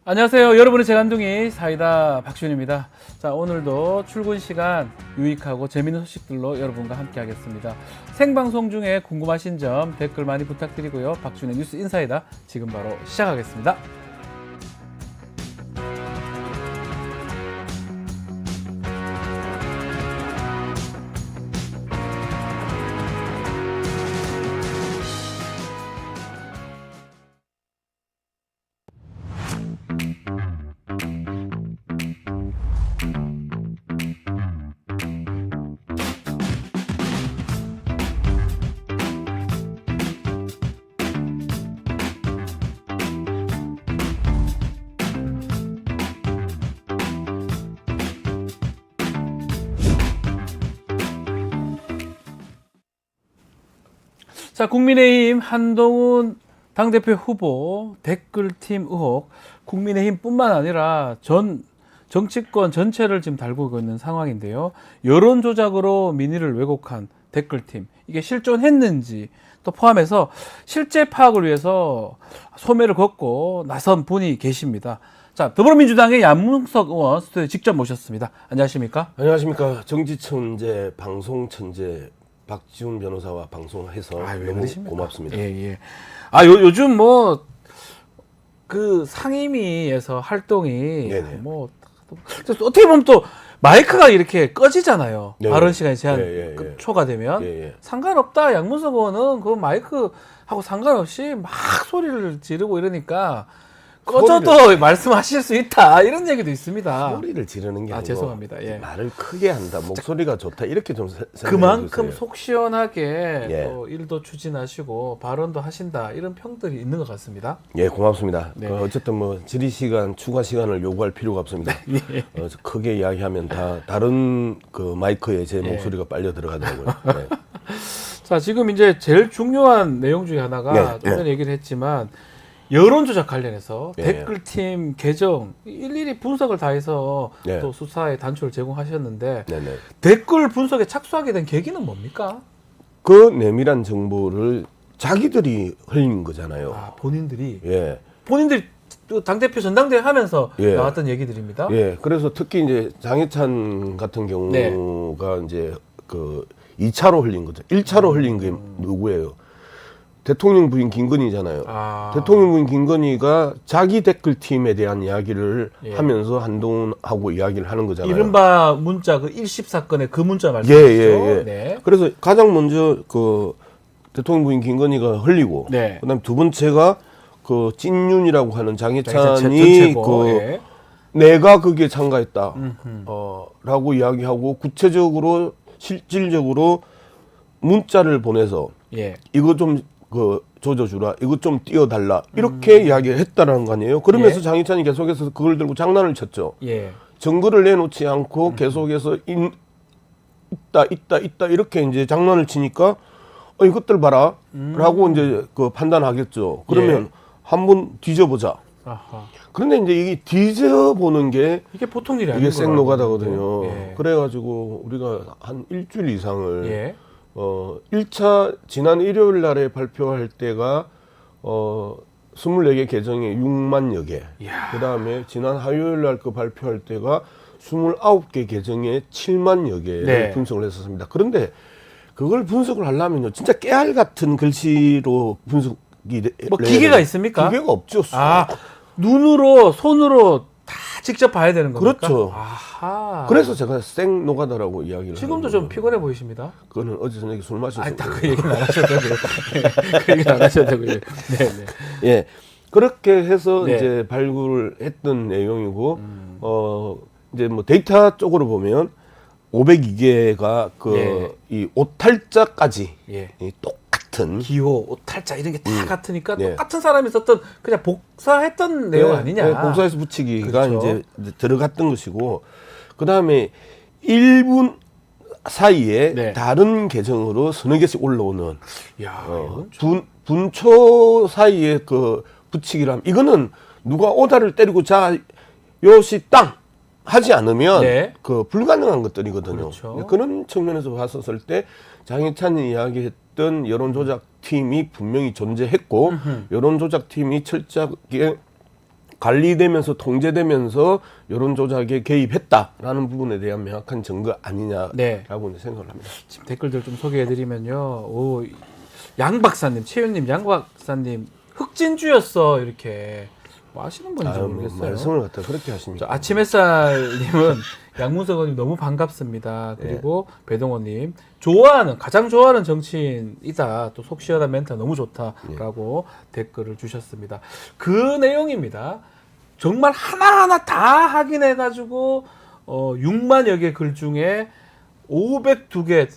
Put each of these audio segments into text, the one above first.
안녕하세요. 여러분의 재간둥이 사이다 박준입니다. 자, 오늘도 출근 시간 유익하고 재미있는 소식들로 여러분과 함께 하겠습니다. 생방송 중에 궁금하신 점 댓글 많이 부탁드리고요. 박준의 뉴스 인사이다 지금 바로 시작하겠습니다. 자, 국민의힘 한동훈 당대표 후보 댓글팀 의혹, 국민의힘뿐만 아니라 전 정치권 전체를 지금 달구고 있는 상황인데요. 여론 조작으로 민의를 왜곡한 댓글팀, 이게 실존했는지 또 포함해서 실제 파악을 위해서 소매를 걷고 나선 분이 계십니다. 자, 더불어민주당의 양문석 의원 스튜디오에 직접 모셨습니다. 안녕하십니까? 안녕하십니까. 정치천재, 방송천재 박지훈 변호사와 방송해서 너무 그러십니까? 고맙습니다. 예. 요즘 뭐 그 상임위에서 활동이 네네. 뭐 어떻게 보면 또 마이크가 이렇게 꺼지잖아요. 네. 발언 시간이 제한 예. 초과되면 예. 상관없다. 양문석 의원은 그 마이크 하고 상관없이 막 소리를 지르고 이러니까 꺼져도 말씀하실 수 있다. 이런 얘기도 있습니다. 소리를 지르는 게 아니고 죄송합니다. 예. 말을 크게 한다, 목소리가 좋다 이렇게 좀 생각해 그만큼 주세요. 속 시원하게 예. 또 일도 추진하시고 발언도 하신다. 이런 평들이 있는 것 같습니다. 예, 고맙습니다. 네. 어쨌든 뭐 질의 시간, 추가 시간을 요구할 필요가 없습니다. 예. 크게 이야기하면 다 다른 그 마이크에 제 목소리가 빨려 들어가더라고요. 네. 자, 지금 이제 제일 중요한 내용 중에 하나가 네, 좀 전에 얘기를 했지만 여론조작 관련해서 예. 댓글팀 계정 일일이 분석을 다 해서 예. 또 수사에 단초를 제공하셨는데 네네. 댓글 분석에 착수하게 된 계기는 뭡니까? 그 내밀한 정보를 자기들이 흘린 거잖아요. 아, 본인들이 예. 또 당대표 전당대회 하면서 예. 나왔던 얘기들입니다. 예, 그래서 특히 이제 장해찬 같은 네. 경우가 이제 그 2차로 흘린 거죠. 1차로 흘린 게 누구예요? 대통령 부인 김건희잖아요. 대통령 부인 김건희가 자기 댓글팀에 대한 이야기를 예. 하면서 한동훈하고 이야기를 하는 거잖아요. 이른바 문자 그 1십 사건의 그 문자 말씀이시죠? 예. 네. 그래서 가장 먼저 그 대통령 부인 김건희가 흘리고 네. 그다음 두 번째가 그 찐윤이라고 하는 장해찬이 전체고, 그 예. 내가 거기에 참가했다. 라고 이야기하고 구체적으로 실질적으로 문자를 보내서 예. 이거 좀 그 조져주라. 이거 좀 띄워달라. 이렇게 이야기를 했다라는 거 아니에요. 그러면서 예. 장희찬이 계속해서 그걸 들고 장난을 쳤죠. 예. 증거를 내놓지 않고 계속해서 있다 이렇게 이제 장난을 치니까 이것들 봐라. 라고 이제 그 판단하겠죠. 그러면 예. 한번 뒤져보자. 아하. 그런데 이제 이게 뒤져보는 게 이게 보통 일이 아닌 이게 거라고 생노가다거든요. 그러는데. 예. 그래가지고 우리가 한 일주일 이상을 예. 1차 지난 일요일 날에 발표할 때가 24개 계정에 6만여 개. 이야. 그다음에 지난 화요일 날 그 발표할 때가 29개 계정에 7만여 개를 네. 분석을 했었습니다. 그런데 그걸 분석을 하려면요. 진짜 깨알 같은 글씨로 분석이 뭐 기계가 있습니까? 기계가 없죠. 아, 눈으로 손으로 다 직접 봐야 되는 겁니까? 그렇죠. 아하. 그래서 제가 생노가다라고 이야기를 지금도 하는 좀 거예요. 피곤해 보이십니다. 그거는 어제 저녁에 술 마셔서 아니, 딱 그 얘기는 안 하셔도 되고요. 그 얘기는 안 하셔도 되고요. 네네. 예. 그렇게 해서 네. 이제 발굴을 했던 내용이고, 이제 뭐 데이터 쪽으로 보면 502개가 그 이 오탈자까지 예. 이 똑같은 기호, 오탈자 이런 게 다 같으니까 네. 똑같은 사람이 썼던 그냥 복사했던 내용 아니냐. 네, 복사해서 붙이기가 그렇죠. 이제 들어갔던 것이고, 그 다음에 1분 사이에 네. 다른 계정으로 서너 개씩 올라오는 야, 이건 좀- 분초 사이에 그 붙이기를 하면 이거는 누가 오다를 때리고 자 요시 땅 하지 않으면 네. 그 불가능한 것들이거든요. 그렇죠. 그런 측면에서 봤었을 때 장희찬이 이야기했던 여론조작 팀이 분명히 존재했고 여론조작 팀이 철저하게 관리되면서 통제되면서 여론 조작에 개입했다라는 부분에 대한 명확한 증거 아니냐라고 네. 생각을 합니다. 지금 댓글들 좀 소개해드리면요. 오, 양 박사님, 최윤님, 양 박사님 흑진주였어 이렇게 뭐 아시는 분인지 모르겠어요. 말씀을 갖다 그렇게 하십니까? 아침 햇살님은 양문석 의원님 너무 반갑습니다. 그리고 배동호님 가장 좋아하는 정치인이다. 또 속 시원한 멘트 너무 좋다라고 댓글을 주셨습니다. 그 내용입니다. 정말 하나하나 다 확인해가지고 6만여 개 글 중에 502개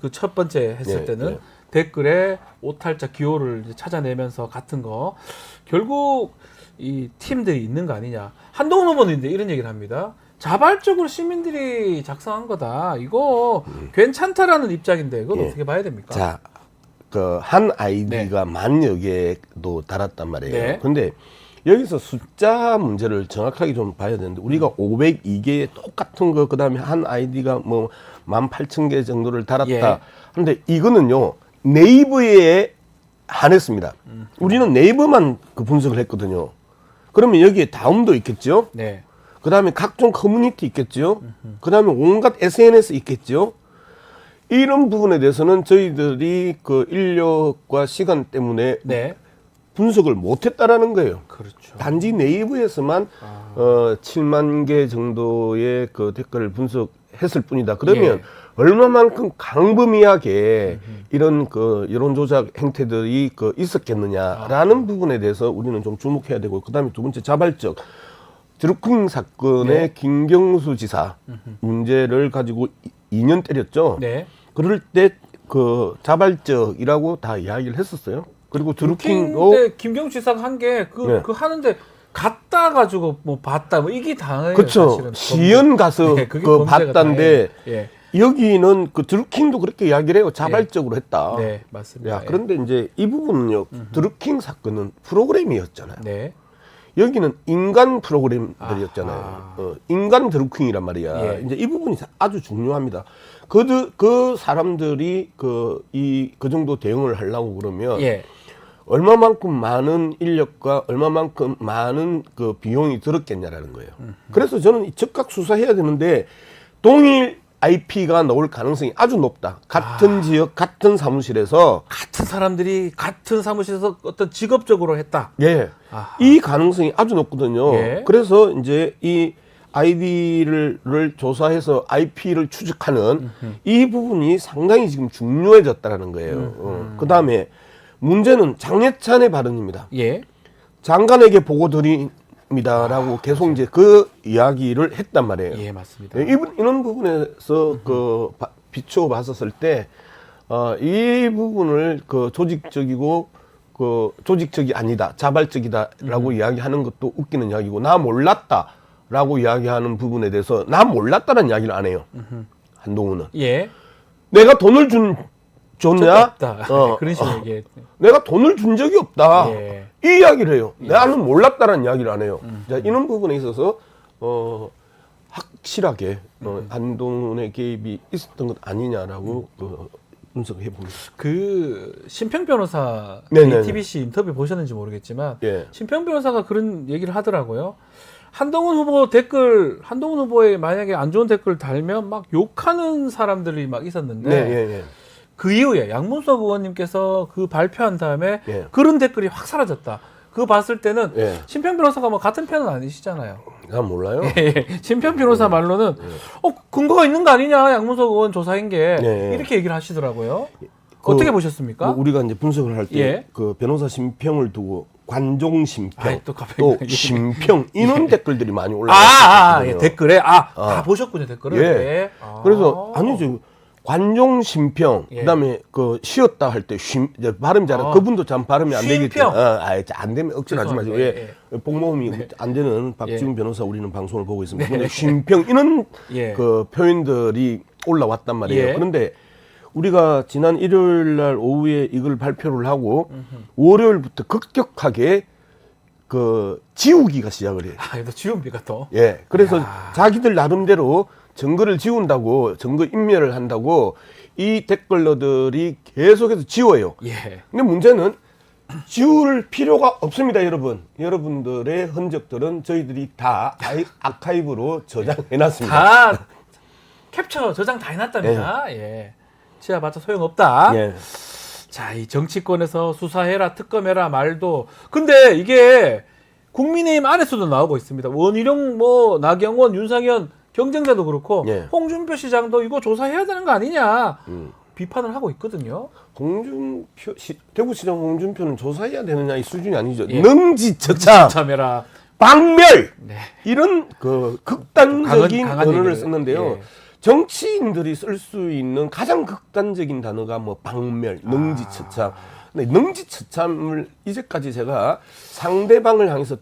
그 첫 번째 했을 때는 댓글에 오탈자 기호를 이제 찾아내면서 같은 거 결국 이 팀들이 있는 거 아니냐. 한동훈 후보는 이제 이런 얘기를 합니다. 자발적으로 시민들이 작성한 거다. 이거 괜찮다라는 입장인데 그건 어떻게 봐야 됩니까? 자, 그 한 아이디가 만여 개도 달았단 말이에요. 네. 근데 여기서 숫자 문제를 정확하게 좀 봐야 되는데 우리가 502개의 똑같은 거 그다음에 한 아이디가 뭐 18,000개 정도를 달았다. 예. 근데 이거는요. 네이버에 한했습니다. 우리는 네이버만 그 분석을 했거든요. 그러면 여기에 다음도 있겠죠. 네. 그 다음에 각종 커뮤니티 있겠죠. 그 다음에 온갖 SNS 있겠죠. 이런 부분에 대해서는 저희들이 그 인력과 시간 때문에 네. 분석을 못했다라는 거예요. 그렇죠. 단지 네이버에서만 7만 개 정도의 그 댓글을 분석했을 뿐이다. 그러면 예. 얼마만큼 강범위하게 이런 그 여론 조작 행태들이 그 있었겠느냐라는 부분에 대해서 우리는 좀 주목해야 되고, 그다음에 두 번째 자발적 드루킹 사건의 네. 김경수 지사 문제를 가지고 2년 때렸죠. 네. 그럴 때 그 자발적이라고 다 이야기를 했었어요. 그리고 드루킹도 때 김경수 지사가 한 게 네. 그 하는데 갔다 가지고 뭐 봤다 뭐 이게 당해요. 그렇죠. 사실은. 시연 가서 네, 그게 그 범죄가 봤다는데 당해요. 예. 여기는 그 드루킹도 그렇게 이야기를 해요. 자발적으로 했다. 네, 맞습니다. 야, 그런데 이제 이 부분은요. 드루킹 사건은 프로그램이었잖아요. 네. 여기는 인간 프로그램들이었잖아요. 인간 드루킹이란 말이야. 예. 이제 이 부분이 아주 중요합니다. 그 사람들이 그 정도 대응을 하려고 그러면 예. 얼마만큼 많은 인력과 얼마만큼 많은 그 비용이 들었겠냐라는 거예요. 그래서 저는 즉각 수사해야 되는데 동일 IP가 나올 가능성이 아주 높다. 같은 지역, 같은 사무실에서 같은 사람들이 같은 사무실에서 어떤 직업적으로 했다. 예, 아하. 이 가능성이 아주 높거든요. 예. 그래서 이제 이 아이디를 조사해서 IP를 추적하는 이 부분이 상당히 지금 중요해졌다라는 거예요. 그 다음에 문제는 장해찬의 발언입니다. 예. 장관에게 보고 드립니다라고 계속 이제 그 이야기를 했단 말이에요. 예, 맞습니다. 이런 부분에서 비추어 봤었을 때, 이 부분을 그 조직적이고, 조직적이 아니다, 자발적이다라고 이야기하는 것도 웃기는 이야기고, 나 몰랐다라고 이야기하는 부분에 대해서, 나 몰랐다는 이야기를 안 해요. 한동훈은. 예. 내가 돈을 줬냐? 없다. 그런 식으로 얘기해. 내가 돈을 준 적이 없다. 예. 이 이야기를 해요. 나는 몰랐다는 이야기를 안 해요. 자, 이런 부분에 있어서 확실하게 한동훈의 개입이 있었던 것 아니냐라고 분석을 해봅니다. 그 신평 변호사 네네네. TBC 인터뷰 보셨는지 모르겠지만 예. 신평 변호사가 그런 얘기를 하더라고요. 한동훈 후보에 만약에 안 좋은 댓글 달면 막 욕하는 사람들이 막 있었는데 네, 예, 예. 그 이후에 양문석 의원님께서 그 발표한 다음에 예. 그런 댓글이 확 사라졌다. 그거 봤을 때는 예. 신평 변호사가 뭐 같은 편은 아니시잖아요. 난 몰라요. 예, 신평 변호사 말로는 근거가 있는 거 아니냐 양문석 의원 조사인 게 예. 이렇게 얘기를 하시더라고요. 어떻게 보셨습니까? 뭐 우리가 이제 분석을 할 때 그 예. 변호사 심평을 두고 관종 심평, 아이, 또 갑자기 또 예. 심평 이런 댓글들이 많이 올라왔거든요. 예, 댓글에 다 보셨군요 댓글을. 예. 예. 그래서 아니죠. 관종 심평, 예. 그다음에 그 쉬었다 할 때 발음 잘해. 그분도 참 발음이 안 되겠죠. 쉼평. 안 되면 억지로 하지 마시고. 죄송합니다. 예. 복모음이 안 되는 박지훈 변호사 우리는 방송을 보고 있습니다. 네. 근데 쉼평 이런 예. 그 표현들이 올라왔단 말이에요. 예. 그런데 우리가 지난 일요일 날 오후에 이걸 발표를 하고 월요일부터 급격하게 그 지우기가 시작을 해요. 또 지운비가 또. 예. 그래서 야. 자기들 나름대로 증거를 지운다고, 증거 인멸을 한다고 이 댓글러들이 계속해서 지워요. 예. 근데 문제는 지울 필요가 없습니다, 여러분. 여러분들의 흔적들은 저희들이 다 아카이브로 저장해놨습니다. 다 캡처 저장 다 해놨답니다. 예. 지어봤자 소용없다. 예. 자, 이 정치권에서 수사해라, 특검해라 말도. 근데 이게 국민의힘 안에서도 나오고 있습니다. 원희룡, 뭐 나경원, 윤상현 경쟁자도 그렇고 예. 홍준표 시장도 이거 조사해야 되는 거 아니냐 비판을 하고 있거든요. 대구시장 홍준표는 조사해야 되느냐 이 수준이 아니죠. 예. 능지처참, 참해라. 박멸 네. 이런 그 극단적인 강한 언어를 얘기를, 썼는데요. 예. 정치인들이 쓸 수 있는 가장 극단적인 단어가 뭐 박멸, 능지처참. 근데 능지처참을 이제까지 제가 상대방을 향해서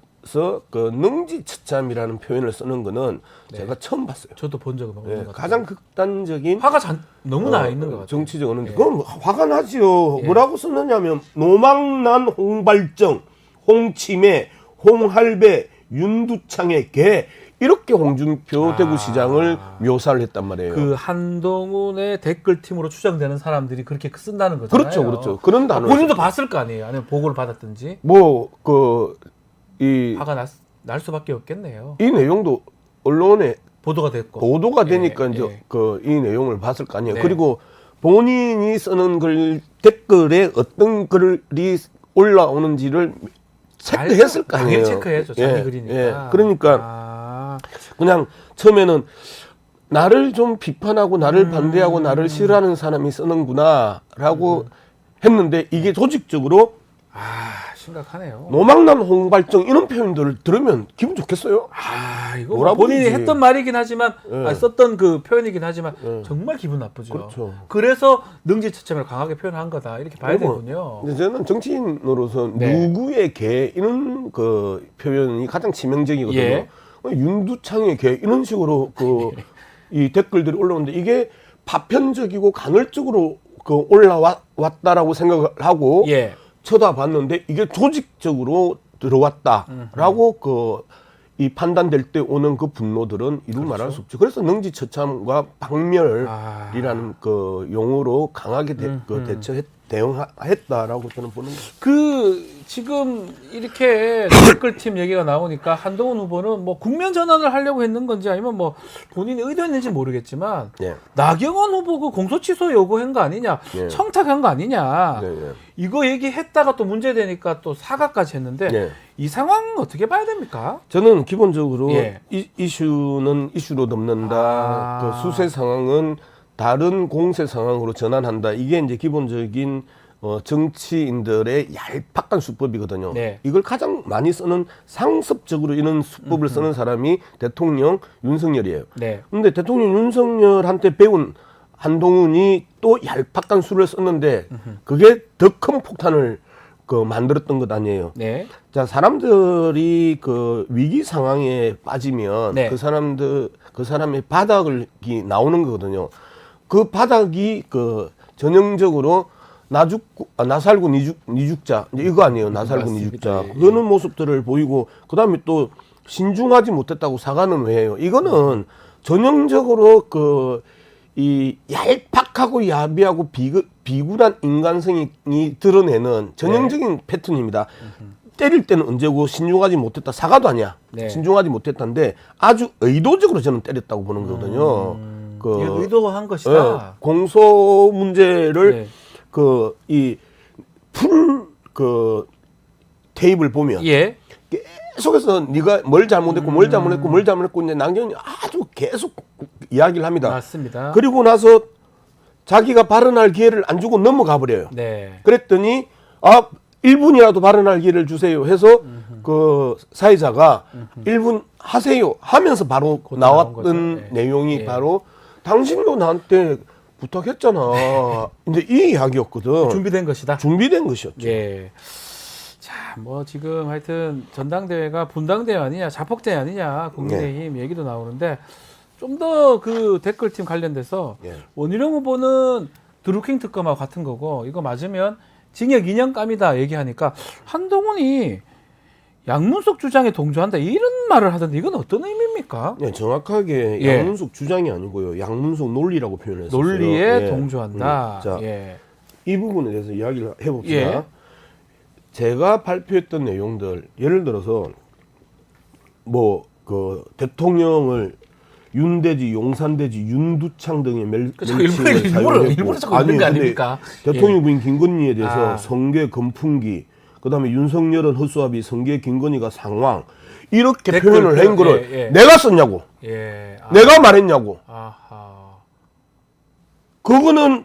그 능지처참이라는 표현을 쓰는 거는 제가 처음 봤어요. 저도 본 적은 없는 것 같아요. 가장 극단적인 화가 너무 나 있는 것 같아요. 정치적 언어인데 예. 그건 화가 나지요. 예. 뭐라고 썼느냐면 노망난 홍발정, 홍치매, 홍할배, 윤두창의 개 이렇게 홍준표 대구시장을 묘사를 했단 말이에요. 그 한동훈의 댓글팀으로 추정되는 사람들이 그렇게 쓴다는 거잖아요. 그렇죠, 그렇죠. 그런 단어. 본인도 봤을 거 아니에요. 아니면 보고를 받았든지. 이 화가 날 수밖에 없겠네요. 내용도 언론에 보도가 됐고. 보도가 되니까 예, 이제 예. 이 내용을 봤을 거 아니에요. 네. 그리고 본인이 쓰는 글 댓글에 어떤 글이 올라오는지를 체크했을 거 아니에요. 당연히 체크해야죠. 자기 글이니까. 예. 그러니까 그냥 처음에는 나를 좀 비판하고 나를 반대하고 나를 싫어하는 사람이 쓰는구나라고 했는데 이게 조직적으로 심각하네요. 노망난 홍발정 이런 표현들을 들으면 기분 좋겠어요? 이거 뭐라 본인이 부르지? 했던 말이긴 하지만 예. 썼던 그 표현이긴 하지만 예. 정말 기분 나쁘죠. 그렇죠. 그래서 능지처참을 강하게 표현한 거다 이렇게 봐야 그리고 되군요. 근데 저는 정치인으로서 네. 누구의 개 이런 그 표현이 가장 치명적이거든요. 예. 윤두창의 개 이런 식으로 이 댓글들이 올라오는데 이게 파편적이고 간헐적으로 올라왔다라고 생각을 하고 예. 쳐다봤는데 이게 조직적으로 들어왔다라고 이 판단될 때 오는 그 분노들은 이루 말할 수 없죠. 그래서 능지처참과 박멸이라는 그 용어로 강하게 대응했다라고 저는 보는 거죠. 지금 이렇게 댓글팀 얘기가 나오니까 한동훈 후보는 뭐 국면 전환을 하려고 했는 건지 아니면 뭐 본인이 의도했는지 모르겠지만 예. 나경원 후보 그 공소 취소 요구한 거 아니냐, 예. 청탁한 거 아니냐, 예, 예. 이거 얘기했다가 또 문제되니까 또 사과까지 했는데 예. 이 상황 어떻게 봐야 됩니까? 저는 기본적으로 예. 이슈는 이슈로 덮는다. 그 수세 상황은 다른 공세 상황으로 전환한다. 이게 이제 기본적인 정치인들의 얄팍한 수법이거든요. 네. 이걸 가장 많이 쓰는 상습적으로 이런 수법을 쓰는 사람이 대통령 윤석열이에요. 네. 근데 대통령 윤석열한테 배운 한동훈이 또 얄팍한 수를 썼는데 그게 더 큰 폭탄을 만들었던 것 아니에요. 네. 자, 사람들이 그 위기 상황에 빠지면 네. 그 사람의 바닥이 나오는 거거든요. 그 바닥이 전형적으로 나 살고 니 죽자 이거 아니에요. 나 살고 니 죽자. 맞습니다. 그러는 모습들을 보이고 그다음에 또 신중하지 못했다고 사과는 왜 해요? 이거는 전형적으로 이 얄팍하고 야비하고 비굴한 인간성이 드러내는 전형적인 패턴입니다. 때릴 때는 언제고 신중하지 못했다. 사과도 아니야. 네. 신중하지 못했다는데 아주 의도적으로 저는 때렸다고 보는 거거든요. 이거 의도한 것이다. 공소 문제를 네. 테이블 보면 예. 계속해서 네가 뭘 잘못했고 이제 남경이 아주 계속 이야기를 합니다. 맞습니다. 그리고 나서 자기가 발언할 기회를 안 주고 넘어가 버려요. 네. 그랬더니 1분이라도 발언할 기회를 주세요 해서 그 사회자가 1분 하세요 하면서 바로 나왔던 네. 내용이 예. 바로 당신도 나한테 부탁했잖아. 이제 이 이야기였거든. 준비된 것이다. 준비된 것이었죠. 예. 자, 뭐 지금 하여튼 전당대회가 분당대회 아니냐, 자폭대회 아니냐, 국민의힘 얘기도 나오는데 좀 더 그 댓글팀 관련돼서 예. 원희룡 후보는 드루킹 특검하고 같은 거고 이거 맞으면 징역 2년감이다 얘기하니까 한동훈이 양문석 주장에 동조한다 이런 말을 하던데 이건 어떤 의미입니까? 네, 정확하게 예. 양문석 주장이 아니고요. 양문석 논리라고 표현했어요. 논리에 동조한다. 자, 예. 이 부분에 대해서 이야기를 해봅시다. 예. 제가 발표했던 내용들 예를 들어서 뭐 그 대통령을 윤대지, 용산대지, 윤두창 등의 명칭을 사용했고 일부러 자꾸 있는 거 아닙니까? 대통령 부인 김건희에 대해서 아. 성계 건풍기, 그다음에 윤석열은 허수아비, 성계 김건희가 상황 이렇게 댓글 표현을 한 거를 예. 내가 썼냐고, 예. 내가 말했냐고. 아하. 그거는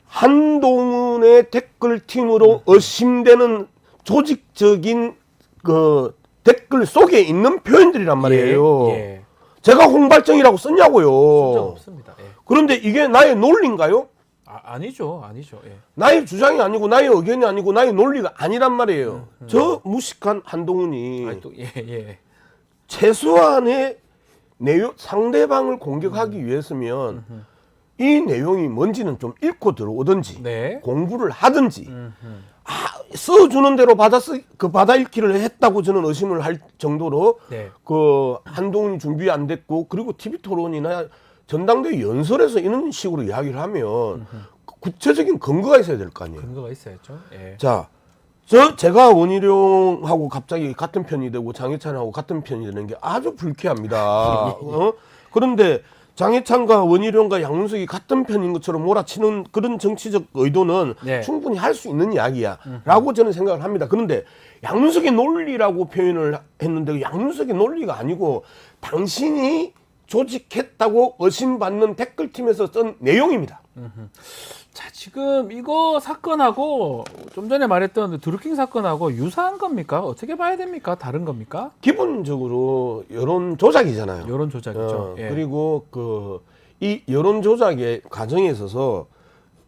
한동훈의 댓글팀으로 의심되는 조직적인 그 댓글 속에 있는 표현들이란 말이에요. 예. 제가 홍발정이라고 썼냐고요. 쓴 적 없습니다. 예. 그런데 이게 나의 논리인가요? 아니죠. 예. 나의 주장이 아니고 나의 의견이 아니고 나의 논리가 아니란 말이에요. 저 무식한 한동훈이 아니, 또 예. 최소한의 내용 상대방을 공격하기 위해서면 이 내용이 뭔지는 좀 읽고 들어오든지 네. 공부를 하든지 써주는 대로 받아 읽기를 했다고 저는 의심을 할 정도로 네. 그 한동훈이 준비 안 됐고, 그리고 TV 토론이나 전당대회 연설에서 이런 식으로 이야기를 하면 구체적인 근거가 있어야 될 거 아니에요. 근거가 있어야죠. 예. 자, 제가 원희룡하고 갑자기 같은 편이 되고 장해찬하고 같은 편이 되는 게 아주 불쾌합니다. 그런데 장해찬과 원희룡과 양문석이 같은 편인 것처럼 몰아치는 그런 정치적 의도는 네. 충분히 할 수 있는 이야기야라고 저는 생각을 합니다. 그런데 양문석의 논리라고 표현을 했는데 양문석의 논리가 아니고 당신이 조직했다고 의심받는 댓글팀에서 쓴 내용입니다. 자, 지금 이거 사건하고 좀 전에 말했던 드루킹 사건하고 유사한 겁니까? 어떻게 봐야 됩니까? 다른 겁니까? 기본적으로 여론 조작이잖아요. 여론 조작이죠. 예. 그리고 이 여론 조작의 과정에 있어서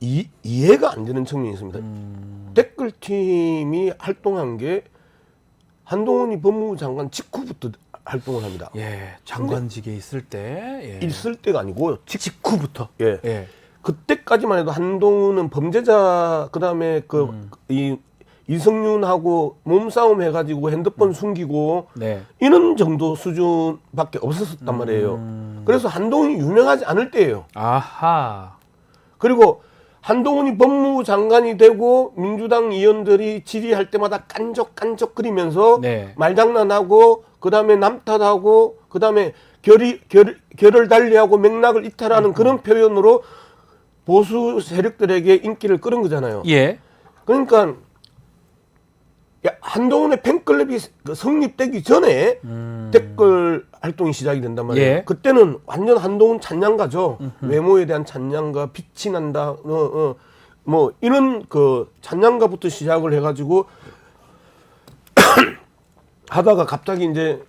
이해가 안 되는 측면이 있습니다. 댓글팀이 활동한 게 한동훈이 법무부 장관 직후부터 활동을 합니다. 예, 장관직에 있을 때 있을 때가 아니고 직후부터. 예. 예. 그때까지만 해도 한동훈은 범죄자, 그다음에 이 이성윤하고 몸싸움 해가지고 핸드폰 숨기고 네. 이런 정도 수준밖에 없었단 말이에요. 그래서 한동훈이 유명하지 않을 때예요. 아하. 그리고 한동훈이 법무부 장관이 되고 민주당 의원들이 질의할 때마다 깐족깐족거리면서 네. 말장난하고 그다음에 남탓하고 그다음에 결을 달리하고 맥락을 이탈하는 그런 표현으로 보수 세력들에게 인기를 끌은 거잖아요. 예. 그러니까 한동훈의 팬클럽이 성립되기 전에 댓글 활동이 시작이 된단 말이에요. 예. 그때는 완전 한동훈 찬양가죠. 외모에 대한 찬양가, 빛이 난다, 뭐 이런 그 찬양가부터 시작을 해가지고 하다가 갑자기 이제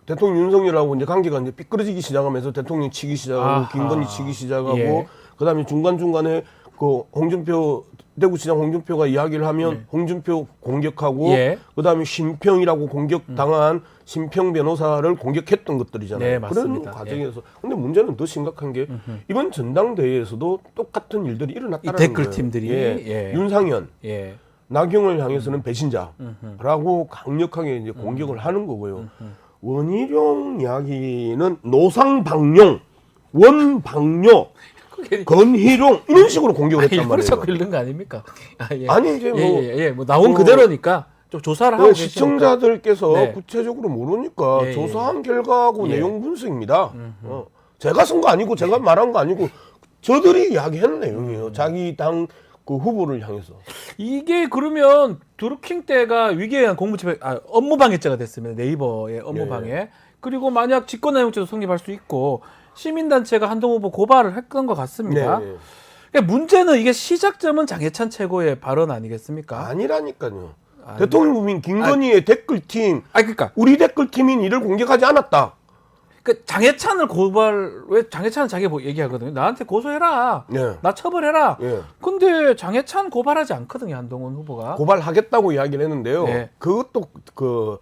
대통령 윤석열하고 이제 관계가 이제 삐뚤어지기 시작하면서 대통령 치기 시작하고 아하. 김건희 치기 시작하고 예. 그다음에 중간중간에 그 홍준표 대구시장 홍준표가 이야기를 하면 네. 홍준표 공격하고 예. 그다음에 심평이라고 공격당한 심평 변호사를 공격했던 것들이잖아요. 네, 그런 맞습니다. 과정에서 근데 문제는 더 심각한 게 이번 전당대회에서도 똑같은 일들이 일어났다는 이 댓글 거예요. 팀들이. 예. 예. 윤상현 예. 나경을 향해서는 배신자라고 강력하게 이제 공격을 하는 거고요. 원희룡 이야기는 노상방용, 원방뇨, 건희룡 이런 식으로 공격을 했단 일부러 말이에요. 자꾸 읽는 거 아닙니까? 예. 아니 이제 뭐 뭐 나온 그대로니까 좀 조사를 하고 계시니까. 시청자들께서 네. 구체적으로 모르니까 예, 조사한 결과하고 예. 내용 분석입니다. 제가 쓴 거 아니고 제가 말한 거 아니고 저들이 이야기하는 내용이에요. 자기 당 그 후보를 향해서. 이게 그러면 드루킹 때가 위기에 의한 공무집행 업무방해죄가 됐으면 네이버의 업무방해. 예. 그리고 만약 직권남용죄도 성립할 수 있고 시민단체가 한동훈 후보 고발을 했던 것 같습니다. 네. 그러니까 문제는 이게 시작점은 장해찬 최고의 발언 아니겠습니까? 아니라니까요. 대통령 부인 김건희의 댓글팀, 그러니까 우리 댓글팀인 이를 공격하지 않았다. 그 장해찬을 왜 장해찬은 자기 얘기하거든요. 나한테 고소해라. 예. 나 처벌해라. 예. 근데 장해찬 고발하지 않거든요. 한동훈 후보가. 고발하겠다고 이야기를 했는데요. 네. 그것도 그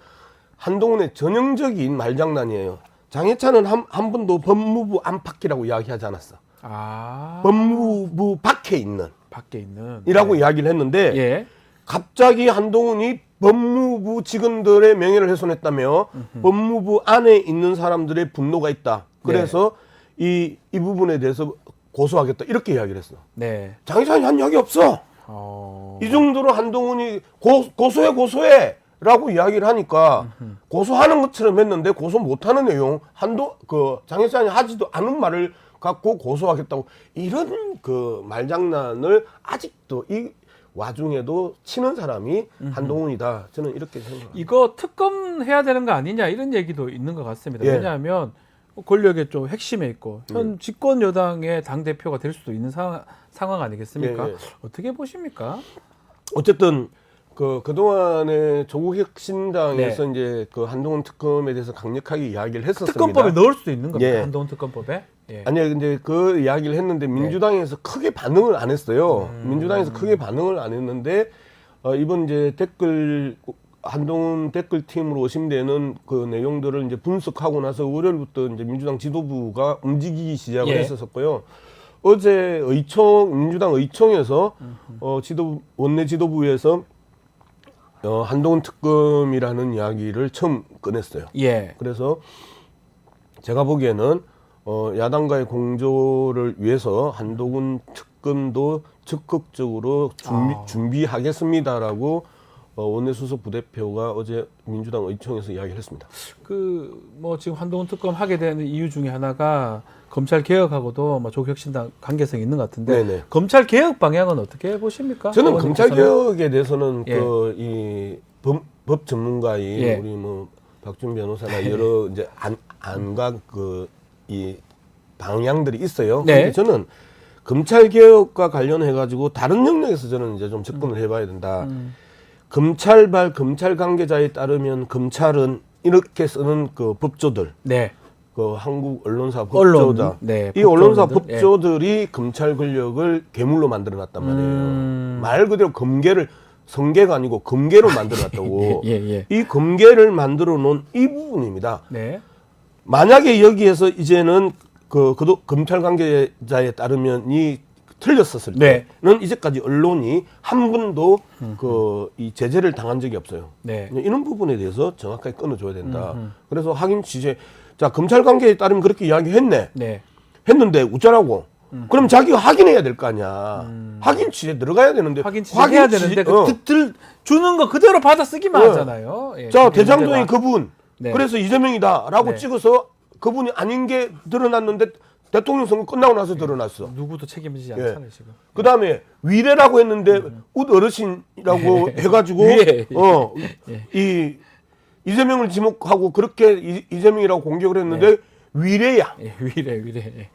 한동훈의 전형적인 말장난이에요. 장해찬은 한 번도 법무부 안팎이라고 이야기하지 않았어. 법무부 밖에 있는 밖에 있는 이라고 이야기를 했는데 예. 갑자기 한동훈이 법무부 직원들의 명예를 훼손했다며 법무부 안에 있는 사람들의 분노가 있다. 그래서 이 부분에 대해서 고소하겠다. 이렇게 이야기를 했어. 네. 장해찬이 한 이야기 없어. 이 정도로 한동훈이 고소해라고 이야기를 하니까 고소하는 것처럼 했는데 고소 못하는 내용 장혜찬이 하지도 않은 말을 갖고 고소하겠다고 이런 그 말장난을 아직도 이 와중에도 치는 사람이 한동훈이다. 저는 이렇게 생각합니다. 이거 특검해야 되는 거 아니냐 이런 얘기도 있는 것 같습니다. 예. 왜냐하면 권력의 좀 핵심에 있고 현 집권 여당의 당 대표가 될 수도 있는 상황 아니겠습니까? 예, 예. 어떻게 보십니까? 어쨌든 그동안에 조국혁신당에서 네. 이제 그 한동훈 특검에 대해서 강력하게 이야기를 했었습니다. 특검법에 넣을 수도 있는 겁니다. 예. 한동훈 특검법에. 예. 아니요, 근데 그 이야기를 했는데 민주당에서 크게 반응을 안 했어요. 민주당에서 크게 반응을 안 했는데 이번 이제 한동훈 댓글팀으로 의심되는 그 내용들을 이제 분석하고 나서 월요일부터 이제 민주당 지도부가 움직이기 시작을 예. 했었고요. 어제 민주당 의총에서 원내 지도부에서 한동훈 특검이라는 이야기를 처음 꺼냈어요. 예. 그래서 제가 보기에는 야당과의 공조를 위해서 한동훈 특검도 적극적으로 준비하겠습니다라고 원내수석 부대표가 어제 민주당 의총에서 이야기를 했습니다. 뭐 지금 한동훈 특검 하게 되는 이유 중에 하나가 검찰 개혁하고도 뭐 조국혁신당 관계성이 있는 것 같은데 네네. 검찰 개혁 방향은 어떻게 보십니까? 저는 검찰 개혁에 대해서는 예. 이 법 전문가인 예. 우리 뭐 박준 변호사나 여러 이제 안과 이 방향들이 있어요. 네. 근데 저는 검찰 개혁과 관련해 가지고 다른 영역에서 저는 이제 좀 접근을 해봐야 된다. 검찰발 검찰 관계자에 따르면 검찰은 이렇게 쓰는 그 법조들, 네. 그 한국 언론사 법조자, 네, 이 언론사 법조인들. 법조들이 검찰 권력을 괴물로 만들어놨단 말이에요. 말 그대로 성계가 아니고 검계로 만들어놨다고. 예. 이 검계를 만들어 놓은 이 부분입니다. 네. 만약에 만약에 여기에서 이제는 검찰 관계자에 따르면이 틀렸었을 네. 때는 이제까지 언론이 한 번도 이 제재를 당한 적이 없어요. 네. 이런 부분에 대해서 정확하게 끊어줘야 된다. 그래서 확인 취재, 자 검찰 관계에 따르면 그렇게 이야기했네. 네. 했는데 어쩌라고? 그럼 자기가 확인해야 될 거 아니야. 확인 취재 들어가야 되는데 확인 취재해야 되는데 주는 거 그대로 받아 쓰기만 하잖아요. 예, 자 그게 대장동이 문제다. 그분 네. 그래서 이재명이다라고 네. 찍어서 그분이 아닌 게 드러났는데 대통령 선거 끝나고 나서 드러났어. 누구도 책임지지 예. 않잖아요 지금. 그 다음에 위례라고 했는데 웃 어르신이라고 해가지고 위례. 이 이재명을 지목하고 그렇게 이재명이라고 공격을 했는데 위례야. 예, 위례.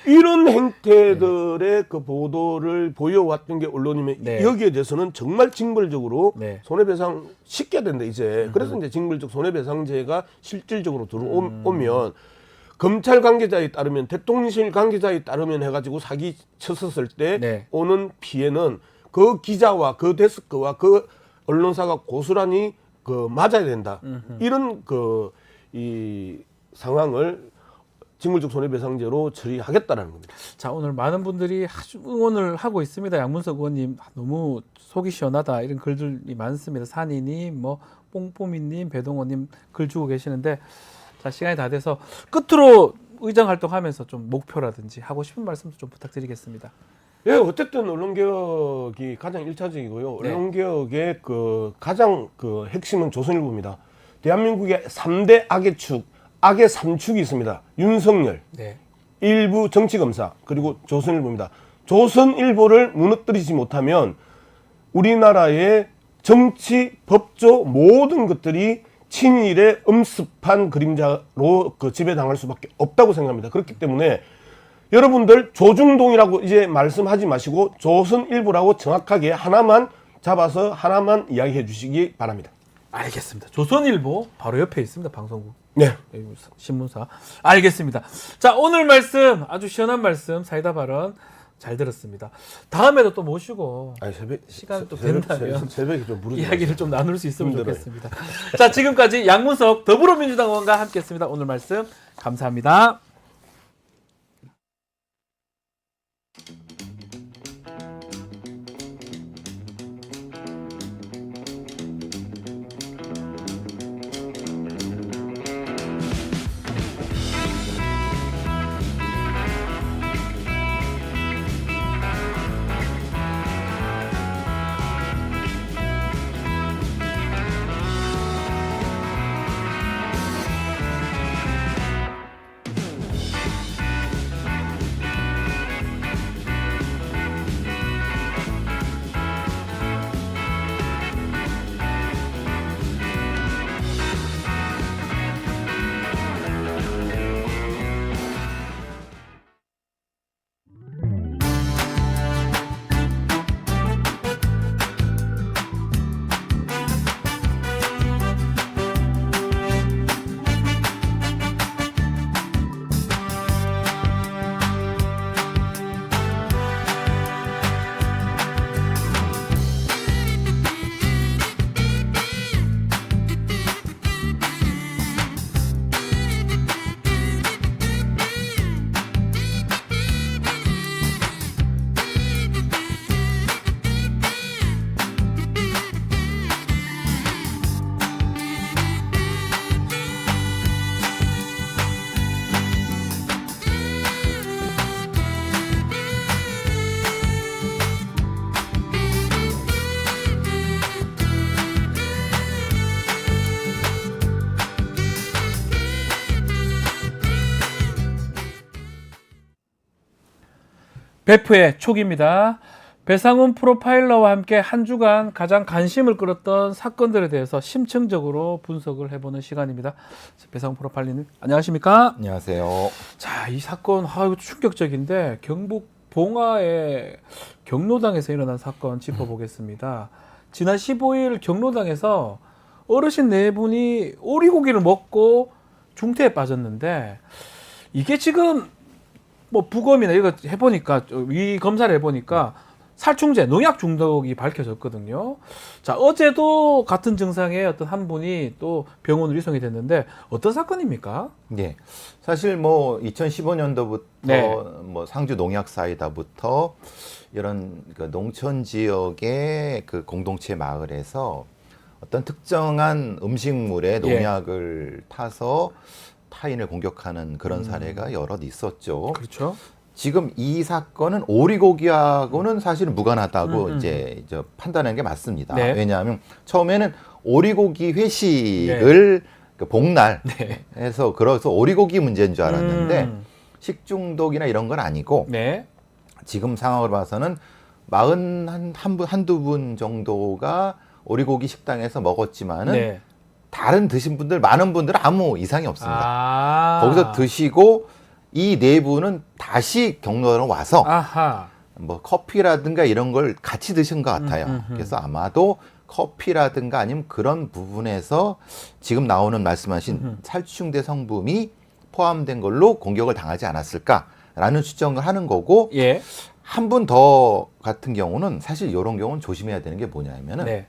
이런 행태들의 그 보도를 보여왔던 게 언론이면 네. 여기에 대해서는 정말 징벌적으로 네. 손해배상 시켜야 된다 이제. 그래서 이제 징벌적 손해배상제가 실질적으로 들어오면 검찰 관계자에 따르면 대통령실 관계자에 따르면 해가지고 사기 쳤었을 때 네. 오는 피해는 그 기자와 그 데스크와 그 언론사가 고스란히 맞아야 된다. 이런 이 상황을 징벌적 손해배상제로 처리하겠다라는 겁니다. 자, 오늘 많은 분들이 아주 응원을 하고 있습니다. 양문석 의원님 너무 속이 시원하다 이런 글들이 많습니다. 산이님, 뭐 뽕뽀미님, 배동호님 글 주고 계시는데 자, 시간이 다 돼서 끝으로 의정 활동하면서 좀 목표라든지 하고 싶은 말씀도 좀 부탁드리겠습니다. 예, 어쨌든 언론개혁이 가장 1차적이고요. 네. 언론개혁의 가장 핵심은 조선일보입니다. 대한민국의 3대 악의 축, 악의 3축이 있습니다. 윤석열, 네. 일부 정치검사, 그리고 조선일보입니다. 조선일보를 무너뜨리지 못하면 우리나라의 정치, 법조 모든 것들이 친일의 엄습한 그림자로 지배당할 수밖에 없다고 생각합니다. 그렇기 때문에 여러분들 조중동이라고 이제 말씀하지 마시고 조선일보라고 정확하게 하나만 잡아서 하나만 이야기해 주시기 바랍니다. 알겠습니다. 조선일보 바로 옆에 있습니다. 방송국. 네. 신문사. 알겠습니다. 자, 오늘 말씀 아주 시원한 말씀 사이다 발언 잘 들었습니다. 다음에도 또 모시고 시간 또 된다면 새벽에 좀 부르지 이야기를 좀 나눌 수 있으면 힘들어요. 좋겠습니다. 자, 지금까지 양문석 더불어민주당 의원과 함께했습니다. 오늘 말씀 감사합니다. 배프의 촉입니다. 배상훈 프로파일러와 함께 한 주간 가장 관심을 끌었던 사건들에 대해서 심층적으로 분석을 해보는 시간입니다. 배상훈 프로파일러님 안녕하십니까? 안녕하세요. 자, 이 사건 이거 충격적인데 경북 봉화의 경로당에서 일어난 사건 짚어보겠습니다. 지난 15일 경로당에서 어르신 4분이 오리고기를 먹고 중태에 빠졌는데 이게 지금 뭐 부검이나 이거 해보니까 위 검사를 해보니까 살충제, 농약 중독이 밝혀졌거든요. 자, 어제도 같은 증상의 어떤 한 분이 또 병원으로 이송이 됐는데 어떤 사건입니까? 네. 사실 뭐 2015년도부터 네. 뭐 상주 농약 사이다부터 이런 그 농촌 지역의 그 공동체 마을에서 어떤 특정한 음식물에 농약을 타서 타인을 공격하는 그런 사례가 여럿 있었죠. 그렇죠. 지금 이 사건은 오리고기하고는 사실은 무관하다고 이제 판단하는 게 맞습니다. 네. 왜냐하면 처음에는 오리고기 회식을 그 복날 네. 해서 그래서 오리고기 문제인 줄 알았는데 식중독이나 이런 건 아니고 네. 지금 상황을 봐서는 41두 분 정도가 오리고기 식당에서 먹었지만은 네. 다른 드신 분들 많은 분들은 아무 이상이 없습니다. 아. 거기서 드시고 이 4분은 다시 경로로 와서 아하. 뭐 커피라든가 이런 걸 같이 드신 것 같아요. 그래서 아마도 커피라든가 아니면 그런 부분에서 지금 나오는 말씀하신 살충제 성분이 포함된 걸로 공격을 당하지 않았을까라는 추정을 하는 거고 예. 한 분 더 같은 경우는 사실 이런 경우는 조심해야 되는 게 뭐냐면은 네.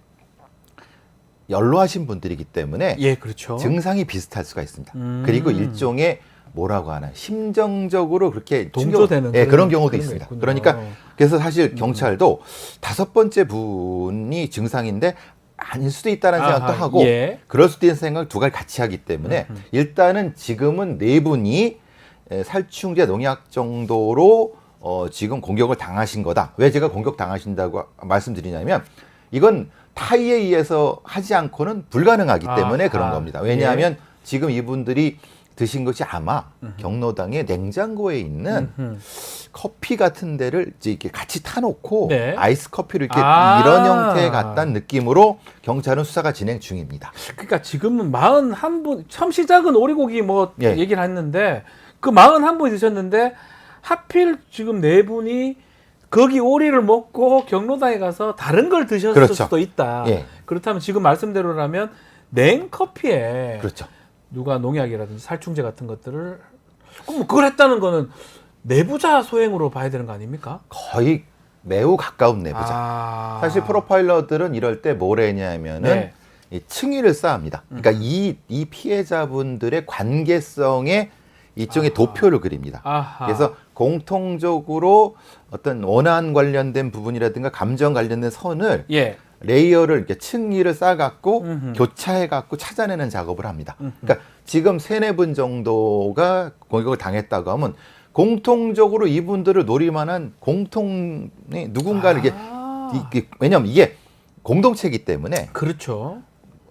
연로하신 분들이기 때문에 예, 그렇죠. 증상이 비슷할 수가 있습니다. 그리고 일종의 뭐라고 하나 심정적으로 그렇게 동조되는 그런 경우도 그런 있습니다. 거 있군요. 그러니까 그래서 사실 경찰도 5번째 분이 증상인데 아닐 수도 있다는 생각도 아하, 하고 예. 그럴 수도 있는 생각을 두 가지 같이 하기 때문에 일단은 지금은 4분이 살충제 농약 정도로 지금 공격을 당하신 거다. 왜 제가 공격 당하신다고 말씀드리냐면 이건 타의에 의해서 하지 않고는 불가능하기 때문에 그런 겁니다. 왜냐하면 지금 이분들이 드신 것이 아마 경로당의 냉장고에 있는 커피 같은 데를 이제 이렇게 같이 타놓고 네. 아이스 커피를 이렇게 이런 형태의 같다는 느낌으로 경찰은 수사가 진행 중입니다. 그러니까 지금은 41분, 처음 시작은 오리고기 뭐 예. 얘기를 했는데 그 41분이 드셨는데 하필 지금 4분이 거기 오리를 먹고 경로당에 가서 다른 걸 드셨을 그렇죠. 수도 있다. 예. 그렇다면 지금 말씀대로라면 냉커피에 그렇죠. 누가 농약이라든지 살충제 같은 것들을 그럼 그걸 했다는 거는 내부자 소행으로 봐야 되는 거 아닙니까? 거의 매우 가까운 내부자. 아. 사실 프로파일러들은 이럴 때 뭘 했냐면은 네. 이 층위를 쌓습니다. 그러니까 이 피해자분들의 관계성에 일종의 도표를 그립니다. 아하. 그래서 공통적으로 어떤 원한 관련된 부분이라든가 감정 관련된 선을 예. 레이어를 이렇게 층위를 쌓아갖고 교차해갖고 찾아내는 작업을 합니다. 그러니까 지금 3-4분 정도가 공격을 당했다고 하면 공통적으로 이분들을 노릴만한 공통의 누군가를 이게 왜냐하면 이게 공동체이기 때문에 그렇죠.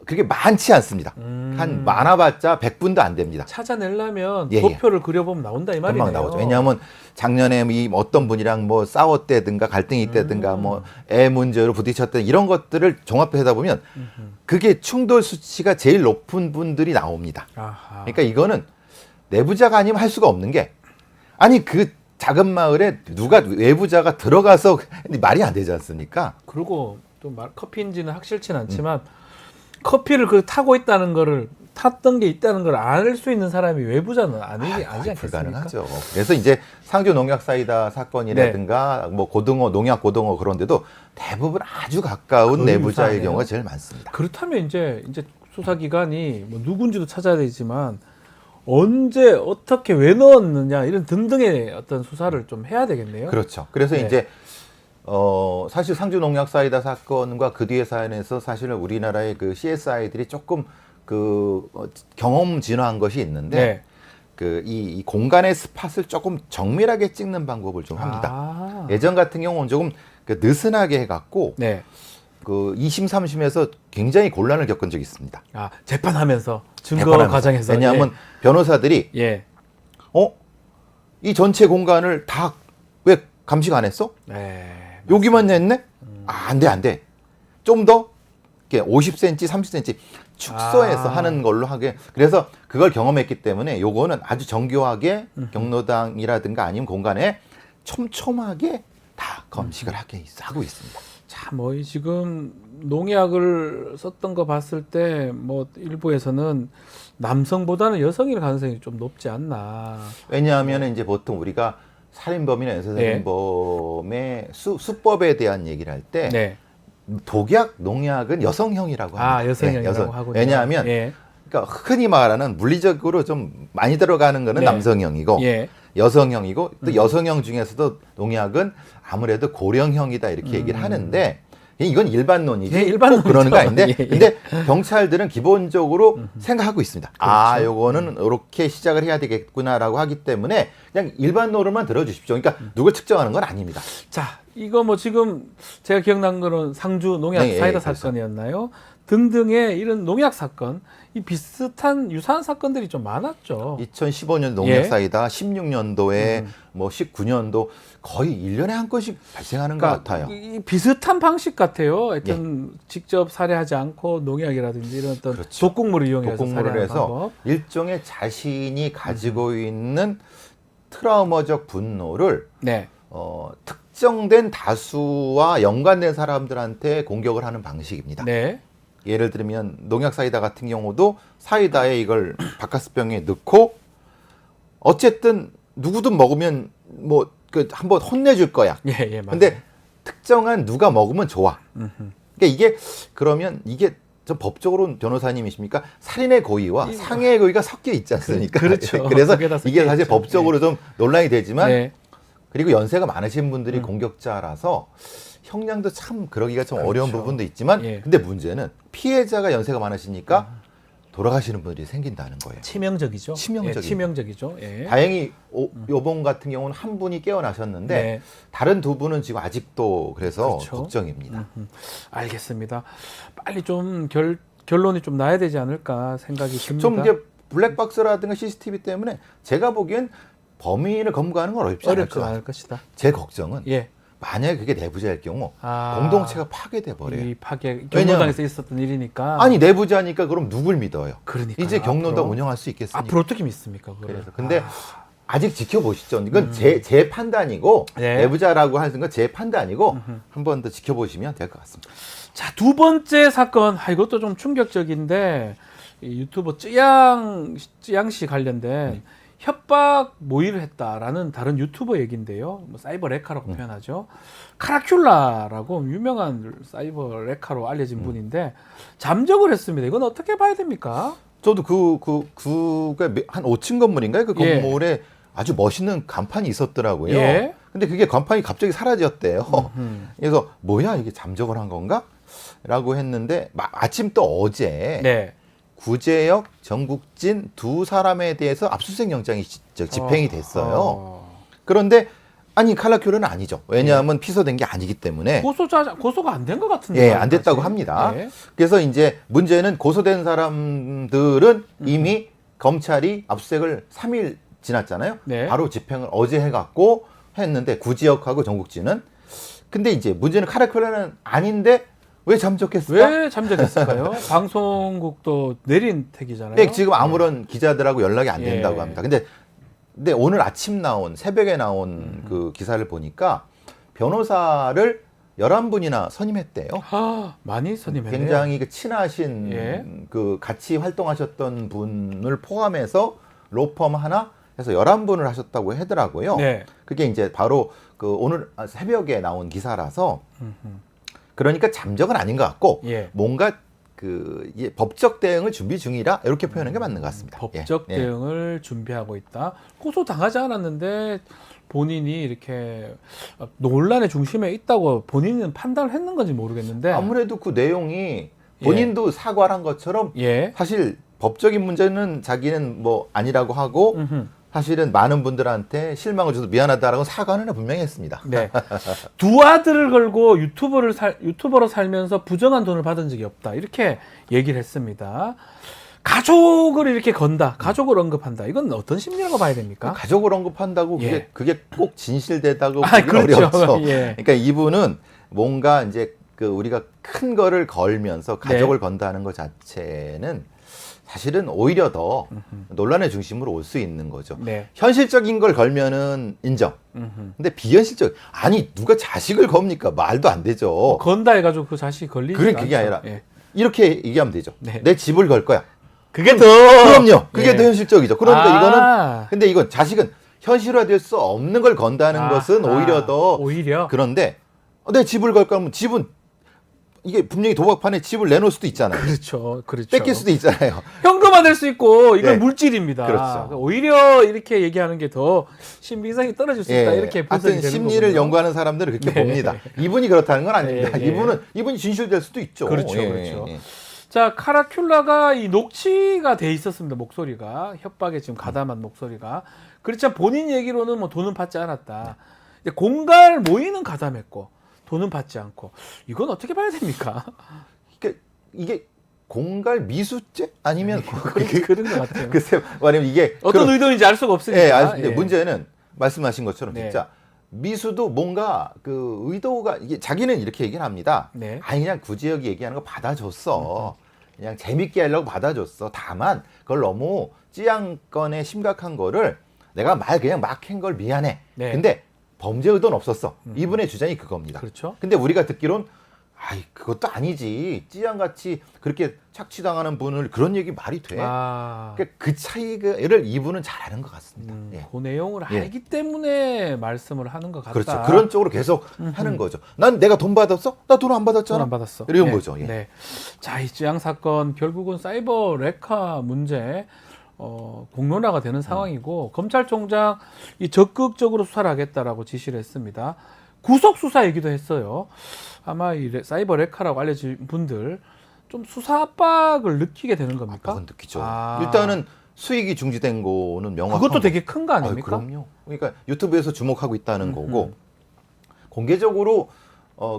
그렇게 많지 않습니다. 한 많아봤자 100분도 안 됩니다. 찾아내려면 예, 예. 도표를 그려보면 나온다 이 말이네요. 금방 나오죠. 왜냐하면 작년에 이 어떤 분이랑 뭐 싸웠다든가 갈등이 있다든가 뭐 애 문제로 부딪혔던 이런 것들을 종합해다 보면 그게 충돌 수치가 제일 높은 분들이 나옵니다. 아하. 그러니까 이거는 내부자가 아니면 할 수가 없는 게 아니 그 작은 마을에 누가 외부자가 들어가서 말이 안 되지 않습니까? 그리고 또 커피인지는 확실치는 않지만 커피를 그 타고 있다는 거를 탔던 게 있다는 걸 알 수 있는 사람이 외부자는 아니지 않겠습니까? 불가능하죠. 그래서 이제 상주 농약 사이다 사건이라든가 뭐 고등어 농약 고등어 그런데도 대부분 아주 가까운 내부자의 유사하네요. 경우가 제일 많습니다. 그렇다면 이제 수사 기관이 뭐 누군지도 찾아야 되지만 언제 어떻게 왜 넣었느냐 이런 등등의 어떤 수사를 좀 해야 되겠네요. 그렇죠. 그래서 네. 이제 사실 상주 농약 사이다 사건과 그 뒤의 사연에서 사실은 우리나라의 그 CSI들이 조금 경험 진화한 것이 있는데 네. 이 공간의 스팟을 조금 정밀하게 찍는 방법을 좀 합니다. 아. 예전 같은 경우는 조금 느슨하게 해갖고 네. 2심, 3심에서 굉장히 곤란을 겪은 적이 있습니다. 아, 재판하면서 증거 재판하면서. 과정에서 왜냐하면 변호사들이 예. 이 전체 공간을 다 왜 감식 안 했어? 네. 여기만 했네? 안 돼. 좀 더 50cm, 30cm 축소해서 하는 걸로 하게. 그래서 그걸 경험했기 때문에 요거는 아주 정교하게 경로당이라든가 아니면 공간에 촘촘하게 다 검식을 하고 있습니다. 자, 뭐 이 지금 농약을 썼던 거 봤을 때 뭐 일부에서는 남성보다는 여성일 가능성이 좀 높지 않나. 왜냐하면 이제 보통 우리가 살인범이나 연쇄살인범의 수법에 대한 얘기를 할 때 네. 독약, 농약은 여성형이라고 합니다. 여성형이라고 하군요. 왜냐하면 그러니까 흔히 말하는 물리적으로 좀 많이 들어가는 거는 남성형이고 여성형이고 또 여성형 중에서도 농약은 아무래도 고령형이다 이렇게 얘기를 하는데 이건 일반론이지 꼭 그러는 거 아닌데 근데 경찰들은 기본적으로 생각하고 있습니다. 그렇죠. 요거는 이렇게 시작을 해야 되겠구나라고 하기 때문에 그냥 일반론으로만 들어주십시오. 그러니까 누굴 측정하는 건 아닙니다. 자, 이거 뭐 지금 제가 기억난 거는 상주 농약 사이다 사건이었나요? 등등의 이런 농약 사건, 이 비슷한 유사한 사건들이 좀 많았죠. 2015년 농약 사이다, 16년도에 뭐 19년도 거의 1년에 한 건씩 발생하는 것 같아요. 이 비슷한 방식 같아요. 하여튼 직접 살해하지 않고 농약이라든지 이런 어떤 독극물을 이용해서 독극물을 해서 방법. 일종의 자신이 가지고 있는 트라우마적 분노를 특정된 다수와 연관된 사람들한테 공격을 하는 방식입니다. 예를 들면 농약 사이다 같은 경우도 사이다에 이걸 바카스병에 넣고 어쨌든 누구든 먹으면 뭐 그 한번 혼내줄 거야. 근데 특정한 누가 먹으면 좋아. 그러니까 이게 그러면 이게 좀 법적으로는 변호사님이십니까? 살인의 고의와 상해의 고의가 섞여 있지 않습니까? 그렇죠. 그래서 이게 사실 법적으로 좀 논란이 되지만 그리고 연세가 많으신 분들이 공격자라서 형량도 참 그러기가 좀 어려운 부분도 있지만 근데 문제는 피해자가 연세가 많으시니까 돌아가시는 분들이 생긴다는 거예요. 치명적이죠. 치명적이죠. 다행히 요번 같은 경우는 한 분이 깨어나셨는데 다른 두 분은 지금 아직도 그래서 걱정입니다. 알겠습니다. 빨리 좀 결론이 좀 나야 되지 않을까 생각이 듭니다. 좀 이제 블랙박스라든가 CCTV 때문에 제가 보기엔 범인을 검거하는 건 어렵지 않을 것이다. 제 걱정은 만약에 그게 내부자일 경우 공동체가 파괴돼 버려요. 이 파괴 경로당에서 있었던 일이니까. 아니 내부자니까 그럼 누굴 믿어요? 그러니까 이제 경로당 운영할 수 있겠습니까? 앞으로 어떻게 믿습니까? 그래서 근데 아직 지켜보시죠. 이건 제 판단이고 내부자라고 하는 건 제 판단이고 한 번 더 지켜보시면 될 것 같습니다. 자, 두 번째 사건, 이것도 좀 충격적인데 이 유튜버 쯔양 씨 관련된 협박 모의를 했다라는 다른 유튜버 얘기인데요. 뭐 사이버 레카라고 표현하죠. 카라큘라라고 유명한 사이버 레카로 알려진 분인데 잠적을 했습니다. 이건 어떻게 봐야 됩니까? 저도 그가 한 5층 건물인가요? 그 건물에 아주 멋있는 간판이 있었더라고요. 근데 그게 간판이 갑자기 사라졌대요. 그래서 뭐야 이게 잠적을 한 건가? 라고 했는데 마침 또 어제 구제역, 정국진 두 사람에 대해서 압수수색 영장이 집행이 됐어요. 그런데 아니 카라큘라는 아니죠. 왜냐하면 피소된 게 아니기 때문에 고소가 안 된 것 같은데. 안 됐다고 합니다. 그래서 이제 문제는 고소된 사람들은 이미 검찰이 압수수색을 3일 지났잖아요. 바로 집행을 어제 해갖고 했는데 구지역하고 정국진은 근데 이제 문제는 카라큘라는 아닌데 왜 잠적했을까? 왜 잠적했을까요? 방송국도 내린 택이잖아요. 지금 아무런 기자들하고 연락이 안 된다고 합니다. 근데 오늘 아침 새벽에 나온 그 기사를 보니까 변호사를 11분이나 선임했대요. 많이 선임했네요. 굉장히 그 친하신 그 같이 활동하셨던 분을 포함해서 로펌 하나 해서 11분을 하셨다고 하더라고요. 그게 이제 바로 그 오늘 새벽에 나온 기사라서 그러니까 잠적은 아닌 것 같고 뭔가 그 법적 대응을 준비 중이라 이렇게 표현하는 게 맞는 것 같습니다. 법적 대응을 준비하고 있다. 고소 당하지 않았는데 본인이 이렇게 논란의 중심에 있다고 본인은 판단을 했는 건지 모르겠는데 아무래도 그 내용이 본인도 사과를 한 것처럼 사실 법적인 문제는 자기는 뭐 아니라고 하고 사실은 많은 분들한테 실망을 줘서 미안하다라고 사과는 분명히 했습니다. 두 아들을 걸고 유튜버로 살면서 부정한 돈을 받은 적이 없다. 이렇게 얘기를 했습니다. 가족을 이렇게 건다, 가족을 언급한다. 이건 어떤 심리라고 봐야 됩니까? 가족을 언급한다고 예. 그게 꼭 진실되다고 아, 보기 그렇죠. 어렵죠. 예. 그러니까 이분은 뭔가 이제 그 우리가 큰 거를 걸면서 가족을 네. 건다는 것 자체는 사실은 오히려 더 논란의 중심으로 올 수 있는 거죠. 네. 현실적인 걸 걸면은 인정. 음흠. 근데 비현실적, 아니 누가 자식을 겁니까? 말도 안 되죠. 건다 해가지고 그 자식이 걸리지 그게 아니라 예. 이렇게 얘기하면 되죠. 네. 내 집을 걸 거야. 그게 더 그럼요. 그게 예. 더 현실적이죠. 그러니까 아. 이거는 근데 이건 자식은 현실화될 수 없는 걸 건다는 것은 오히려 더 오히려 그런데 내 집을 걸까 하면 집은 이게 분명히 도박판에 집을 내놓을 수도 있잖아요. 그렇죠. 뺏길 수도 있잖아요. 현금화될 수 있고 이건 네. 물질입니다. 그렇죠. 오히려 이렇게 얘기하는 게 더 신빙성이 떨어질 수 있다. 이렇게 분석이 하여튼 되는 심리를 거군요. 연구하는 사람들은 그렇게 네. 봅니다. 이분이 그렇다는 건 아닙니다. 예, 예. 이분이 진실될 수도 있죠. 그렇죠, 예, 그렇죠. 예. 자, 카라큘라가 이 녹취가 돼 있었습니다. 목소리가 협박에 지금 가담한 목소리가. 그렇지만 본인 얘기로는 뭐 돈은 받지 않았다. 근데 공갈 모의는 가담했고 돈은 받지 않고 이건 어떻게 봐야 됩니까? 이게 공갈 미수죄 아니면 그런 것 같아요. 글쎄 말하면 이게 어떤 의도인지 알 수가 없으니까. 예, 근데 예. 문제는 말씀하신 것처럼 네. 진짜 미수도 뭔가 그 의도가 이게 자기는 이렇게 얘기를 합니다. 네. 아니 그냥 구지혁이 얘기하는 거 받아줬어. 그냥 재밌게 하려고 받아줬어. 다만 그걸 너무 찌양건에 심각한 거를 내가 그냥 막 한 걸 미안해. 네. 근데 범죄 의도는 없었어. 이분의 주장이 그겁니다. 그렇죠. 근데 우리가 듣기론 아이 그것도 아니지. 찌양같이 그렇게 착취당하는 분을 그런 얘기 말이 돼. 아, 그러니까 그 차이를 이분은 잘 아는 것 같습니다. 예. 그 내용을 예. 알기 때문에 말씀을 하는 것 같다. 그렇죠. 그런 쪽으로 계속 하는 거죠. 난 내가 돈 받았어? 나 돈 안 받았잖아. 돈 안 받았어. 이런 네. 거죠. 예. 네. 자, 이 찌양 사건 결국은 사이버 레카 문제 공론화가 되는 상황이고 검찰총장 이 적극적으로 수사를 하겠다라고 지시를 했습니다. 구속 수사 얘기도 했어요. 아마 이 사이버 레카라고 알려진 분들 좀 수사 압박을 느끼게 되는 겁니까? 압박은 느끼죠. 아. 일단은 수익이 중지된 거는 명확한 그것도 거. 되게 큰 거 아닙니까? 그럼요. 그러니까 유튜브에서 주목하고 있다는 거고 공개적으로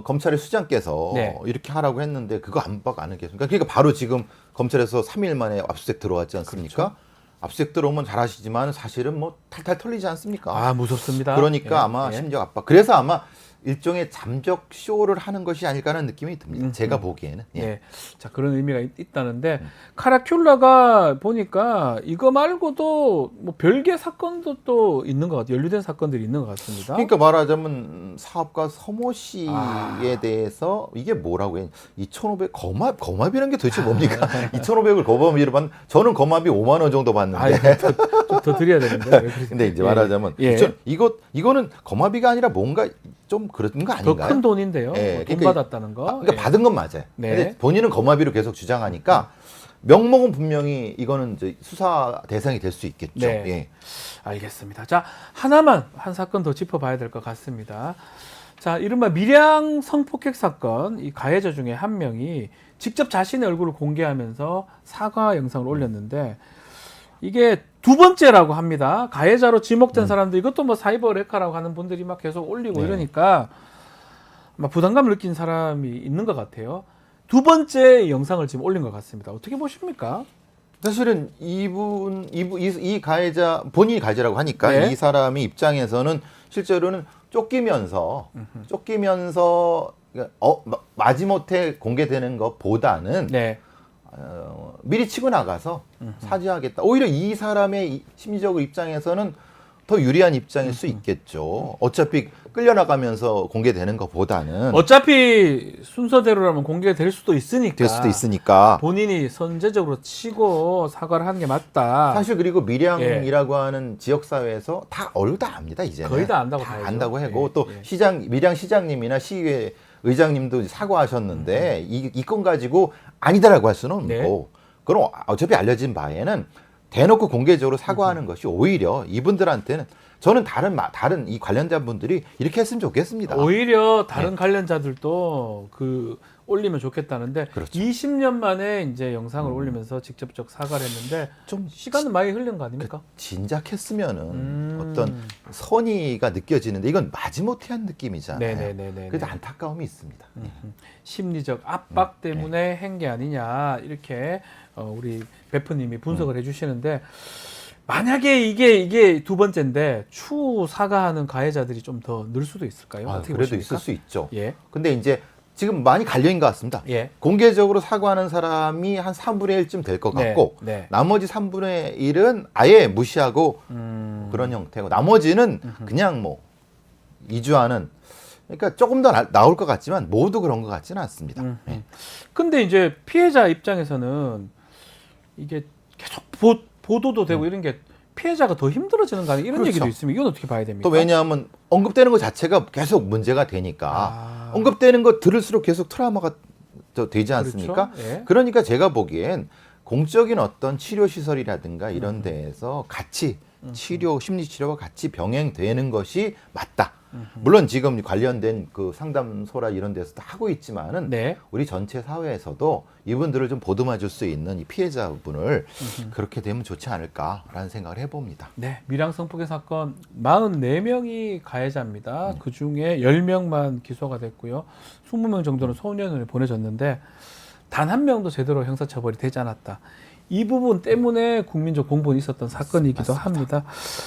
검찰의 수장께서 네. 이렇게 하라고 했는데 그거 압박 안 하겠습니까? 그러니까 바로 지금 검찰에서 3일 만에 압수수색 들어왔지 않습니까? 그렇죠. 압수수색 들어오면 잘 아시지만 사실은 뭐 탈탈 털리지 않습니까? 아, 무섭습니다. 그러니까 예, 아마 예. 심적 압박. 그래서 아마 일종의 잠적 쇼를 하는 것이 아닐까 하는 느낌이 듭니다. 제가 보기에는. 예. 네. 자, 그런 의미가 있다는데 카라큘라가 보니까 이거 말고도 뭐 별개 사건도 또 있는 것 같아요. 연루된 사건들이 있는 것 같습니다. 그러니까 말하자면 사업가 서모 씨에 아. 대해서 이게 뭐라고 해? 2,500 거마비라는 게 도대체 뭡니까? 2,500을 거마비로 받는 저는 거마비 5만 원 정도 받는데. 좀 더 드려야 되는데. 근데 이제 말하자면 예. 이거는 거마비가 아니라 뭔가 좀 그런 거 더 아닌가요? 큰 돈인데요. 예, 돈 그러니까 받았다는 거. 그러니까 예. 받은 건 맞아요. 네. 근데 본인은 거마비로 계속 주장하니까 명목은 분명히 이거는 이제 수사 대상이 될 수 있겠죠. 네. 예. 알겠습니다. 자, 한 사건 더 짚어봐야 될 것 같습니다. 자, 이른바 밀양 성폭행 사건, 이 가해자 중에 한 명이 직접 자신의 얼굴을 공개하면서 사과 영상을 올렸는데 이게 두 번째라고 합니다. 가해자로 지목된 사람들, 이것도 뭐 사이버 레카라고 하는 분들이 막 계속 올리고 네. 이러니까 막 부담감을 느낀 사람이 있는 것 같아요. 두 번째 영상을 지금 올린 것 같습니다. 어떻게 보십니까? 사실은 이 가해자 본인이 가해자라고 하니까 네. 이 사람의 입장에서는 실제로는 쫓기면서 그러니까 마지못해 공개되는 것보다는 네. 미리 치고 나가서 사죄하겠다. 오히려 이 사람의 심리적 입장에서는 더 유리한 입장일 수 있겠죠. 어차피 끌려나가면서 공개되는 것보다는 어차피 순서대로라면 공개될 수도 있으니까. 될 수도 있으니까. 본인이 선제적으로 치고 사과를 하는 게 맞다. 사실 그리고 밀양이라고 하는 지역 사회에서 다 얼굴 다 압니다 이제는. 거의 다 안다고 봐야죠. 안다고 하고 예, 또 예. 밀양 시장님이나 시의회 의장님도 사과하셨는데 이 건 가지고 아니다라고 할 수는 없고 네. 그럼 어차피 알려진 바에는 대놓고 공개적으로 사과하는 것이 오히려 이분들한테는 저는 다른 이 관련자 분들이 이렇게 했으면 좋겠습니다. 오히려 다른 관련자들도 그 올리면 좋겠다는데 그렇죠. 20년 만에 이제 영상을 올리면서 직접적 사과를 했는데 좀 시간은 많이 흘린 거 아닙니까? 진작했으면은 어떤 선의가 느껴지는데 이건 마지못해한 느낌이잖아요. 네네네네. 그래도 안타까움이 있습니다. 심리적 압박 때문에 한 게 아니냐 이렇게 우리 베프님이 분석을 해주시는데 만약에 이게 두 번째인데 추후 사과하는 가해자들이 좀 더 늘 수도 있을까요? 어떻게 그래도 보십니까? 있을 수 있죠. 예. 근데 이제 지금 많이 갈려인 것 같습니다. 예. 공개적으로 사과하는 사람이 한 3분의 1쯤 될 것 네, 같고 네. 나머지 3분의 1은 아예 무시하고 그런 형태고 나머지는 그냥 뭐 이주하는 그러니까 조금 더 나올 것 같지만 모두 그런 것 같지는 않습니다. 네. 근데 이제 피해자 입장에서는 이게 계속 보도도 되고 이런 게 피해자가 더 힘들어지는 거 아니에요? 이런 그렇죠. 얘기도 있으면 이건 어떻게 봐야 됩니까? 또 왜냐하면 언급되는 것 자체가 계속 문제가 되니까 언급되는 거 들을수록 계속 트라우마가 되지 않습니까? 그렇죠. 예. 그러니까 제가 보기엔 공적인 어떤 치료 시설이라든가 이런 데에서 같이 치료 심리 치료가 같이 병행되는 것이 맞다. 물론 지금 관련된 그 상담소라 이런 데서도 하고 있지만은 네. 우리 전체 사회에서도 이분들을 좀 보듬어 줄 수 있는 이 피해자분을 그렇게 되면 좋지 않을까라는 생각을 해봅니다. 네, 밀양 성폭행 사건 44명이 가해자입니다. 그 중에 10명만 기소가 됐고요. 20명 정도는 소년원에 보내졌는데 단 한 명도 제대로 형사처벌이 되지 않았다. 이 부분 때문에 국민적 공분이 있었던 사건이기도 합니다.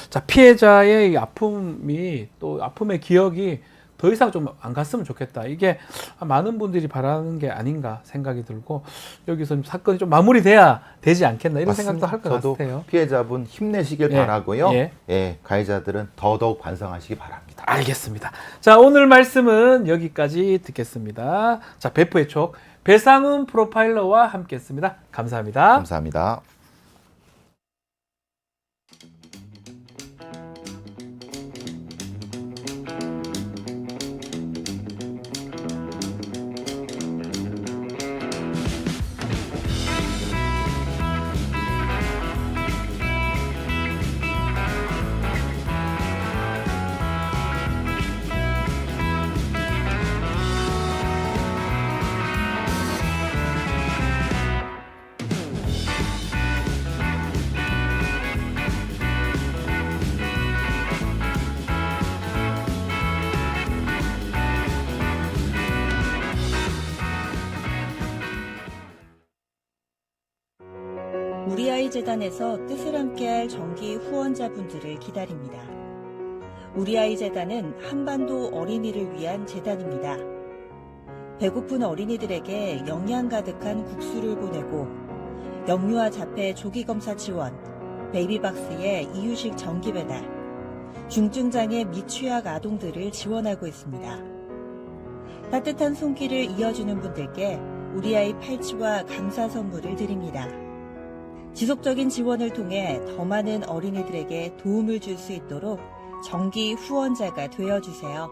자, 피해자의 이 아픔이 또 아픔의 기억이 더 이상 좀 안 갔으면 좋겠다. 이게 많은 분들이 바라는 게 아닌가 생각이 들고 여기서 사건이 좀 마무리돼야 되지 않겠나 이런 생각도 할 것 저도 같아요. 피해자분 힘내시길 예, 바라고요. 예. 예, 가해자들은 더더욱 반성하시기 바랍니다. 알겠습니다. 자, 오늘 말씀은 여기까지 듣겠습니다. 자, 베프의 촉 배상훈 프로파일러와 함께했습니다. 감사합니다. 감사합니다. 우리 아이 재단에서 뜻을 함께할 정기 후원자분들을 기다립니다. 우리 아이 재단은 한반도 어린이를 위한 재단입니다. 배고픈 어린이들에게 영양 가득한 국수를 보내고 영유아 자폐 조기 검사 지원, 베이비박스의 이유식 정기 배달, 중증장애 미취학 아동들을 지원하고 있습니다. 따뜻한 손길을 이어주는 분들께 우리 아이 팔찌와 감사 선물을 드립니다. 지속적인 지원을 통해 더 많은 어린이들에게 도움을 줄 수 있도록 정기 후원자가 되어주세요.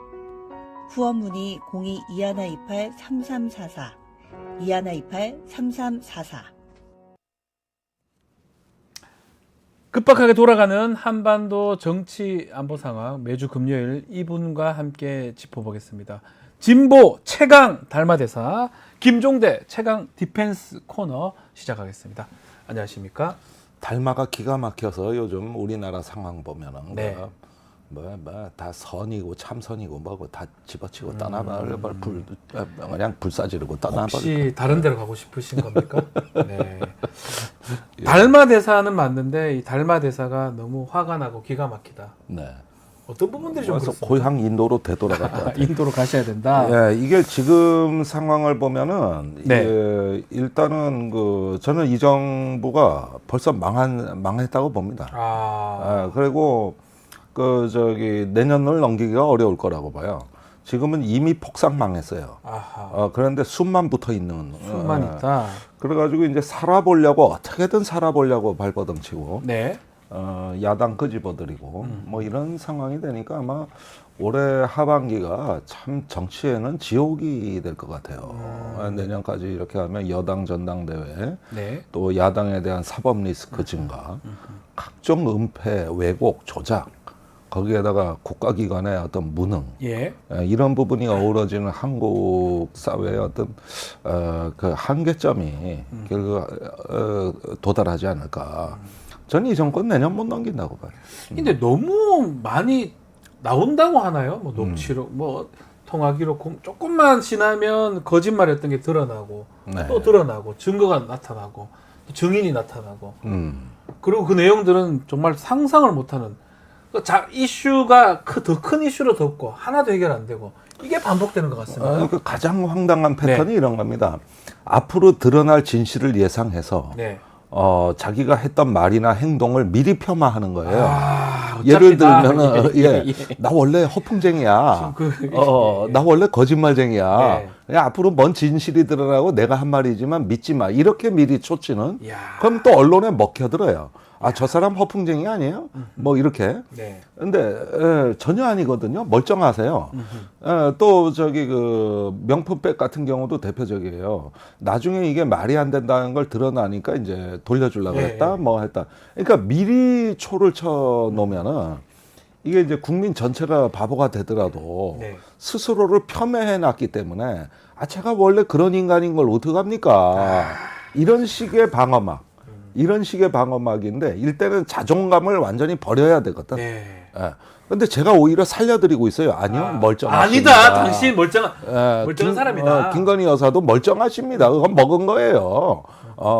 후원 문의 02-2128-3344, 2128-3344. 급박하게 돌아가는 한반도 정치 안보 상황 매주 금요일 이분과 함께 짚어보겠습니다. 진보 최강 달마대사 김종대 최강 디펜스 코너 시작하겠습니다. 안녕하십니까? 달마가 기가 막혀서 요즘 우리나라 상황 보면은 네. 다 선이고 참선이고 뭐고 다 집어치고 떠나버려 그냥 불사지르고 떠나버려. 혹시 다른 데로 가고 싶으신 겁니까? 네. 달마대사는 맞는데 이 달마대사가 너무 화가 나고 기가 막히다. 네. 어떤 부분들이 좀 그래서 그렇습니까? 고향 인도로 되돌아갔다. 같아요. 인도로 가셔야 된다. 예, 이게 지금 상황을 보면은 네. 이게 일단은 저는 이 정부가 벌써 망했다고 봅니다. 그리고 내년을 넘기기가 어려울 거라고 봐요. 지금은 이미 폭삭 망했어요. 아하. 그런데 숨만 붙어 있는. 숨만 있다. 그래가지고 이제 어떻게든 살아보려고 발버둥치고. 네. 야당 끄집어들이고 뭐 이런 상황이 되니까 아마 올해 하반기가 참 정치에는 지옥이 될 것 같아요. 내년까지 이렇게 하면 여당 전당대회, 네. 또 야당에 대한 사법 리스크 증가, 각종 은폐, 왜곡, 조작, 거기에다가 국가기관의 어떤 무능, 예. 이런 부분이 어우러지는 한국 사회의 어떤 그 한계점이 결국 도달하지 않을까. 저는 이 정권 내년 못 넘긴다고 봐요. 근데 너무 많이 나온다고 하나요? 뭐 녹취록, 뭐 통화 기록 조금만 지나면 거짓말했던 게 드러나고 네. 또 드러나고 증거가 나타나고 또 증인이 나타나고 그리고 그 내용들은 정말 상상을 못하는 이슈가 더 큰 이슈로 덮고 하나도 해결 안 되고 이게 반복되는 것 같습니다. 그 가장 황당한 패턴이 이런 겁니다. 앞으로 드러날 진실을 예상해서 네. 자기가 했던 말이나 행동을 미리 폄하하는 거예요. 어차피 예를 들면은 예. 나 원래 허풍쟁이야. 나 원래 거짓말쟁이야. 네. 그냥 앞으로 뭔 진실이 드러나고 내가 한 말이지만 믿지 마. 이렇게 미리 촉치는. 이야. 그럼 또 언론에 먹혀들어요. 저 사람 허풍쟁이 아니에요? 뭐 이렇게. 네. 근데 전혀 아니거든요. 멀쩡하세요. 또 저기 그 명품백 같은 경우도 대표적이에요. 나중에 이게 말이 안 된다는 걸 드러나니까 이제 돌려주려고 네. 했다, 뭐 했다. 그러니까 미리 초를 쳐 놓으면은 이게 이제 국민 전체가 바보가 되더라도 네. 스스로를 폄훼해 놨기 때문에 제가 원래 그런 인간인 걸 어떡합니까? 이런 식의 방어막. 이런 식의 방어막인데 일단은 자존감을 완전히 버려야 되거든. 네. 예. 근데 제가 오히려 살려드리고 있어요. 아니요, 멀쩡하십니다. 아니다. 당신 멀쩡한 사람이다. 김건희 여사도 멀쩡하십니다. 그건 먹은 거예요.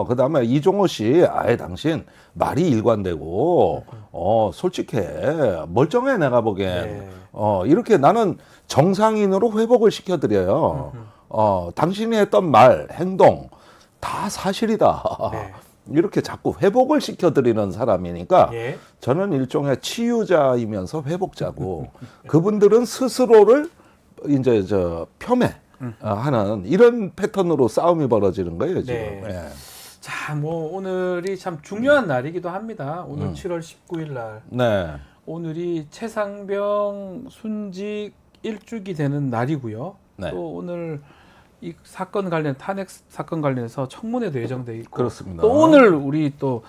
그다음에 이종호 씨, 당신 말이 일관되고, 솔직해. 멀쩡해, 내가 보기엔. 네. 이렇게 나는 정상인으로 회복을 시켜드려요. 당신이 했던 말, 행동, 다 사실이다. 네. 이렇게 자꾸 회복을 시켜드리는 사람이니까 예. 저는 일종의 치유자이면서 회복자고 그분들은 스스로를 이제 폄훼하는 이런 패턴으로 싸움이 벌어지는 거예요 지금. 네. 예. 자, 뭐 오늘이 참 중요한 날이기도 합니다. 오늘 7월 19일 날. 네. 오늘이 최상병 순직 1주기 되는 날이고요. 네. 또 오늘 이 사건 관련 탄핵 사건 관련해서 청문회도 예정돼 있고 그렇습니다. 또 오늘 우리 또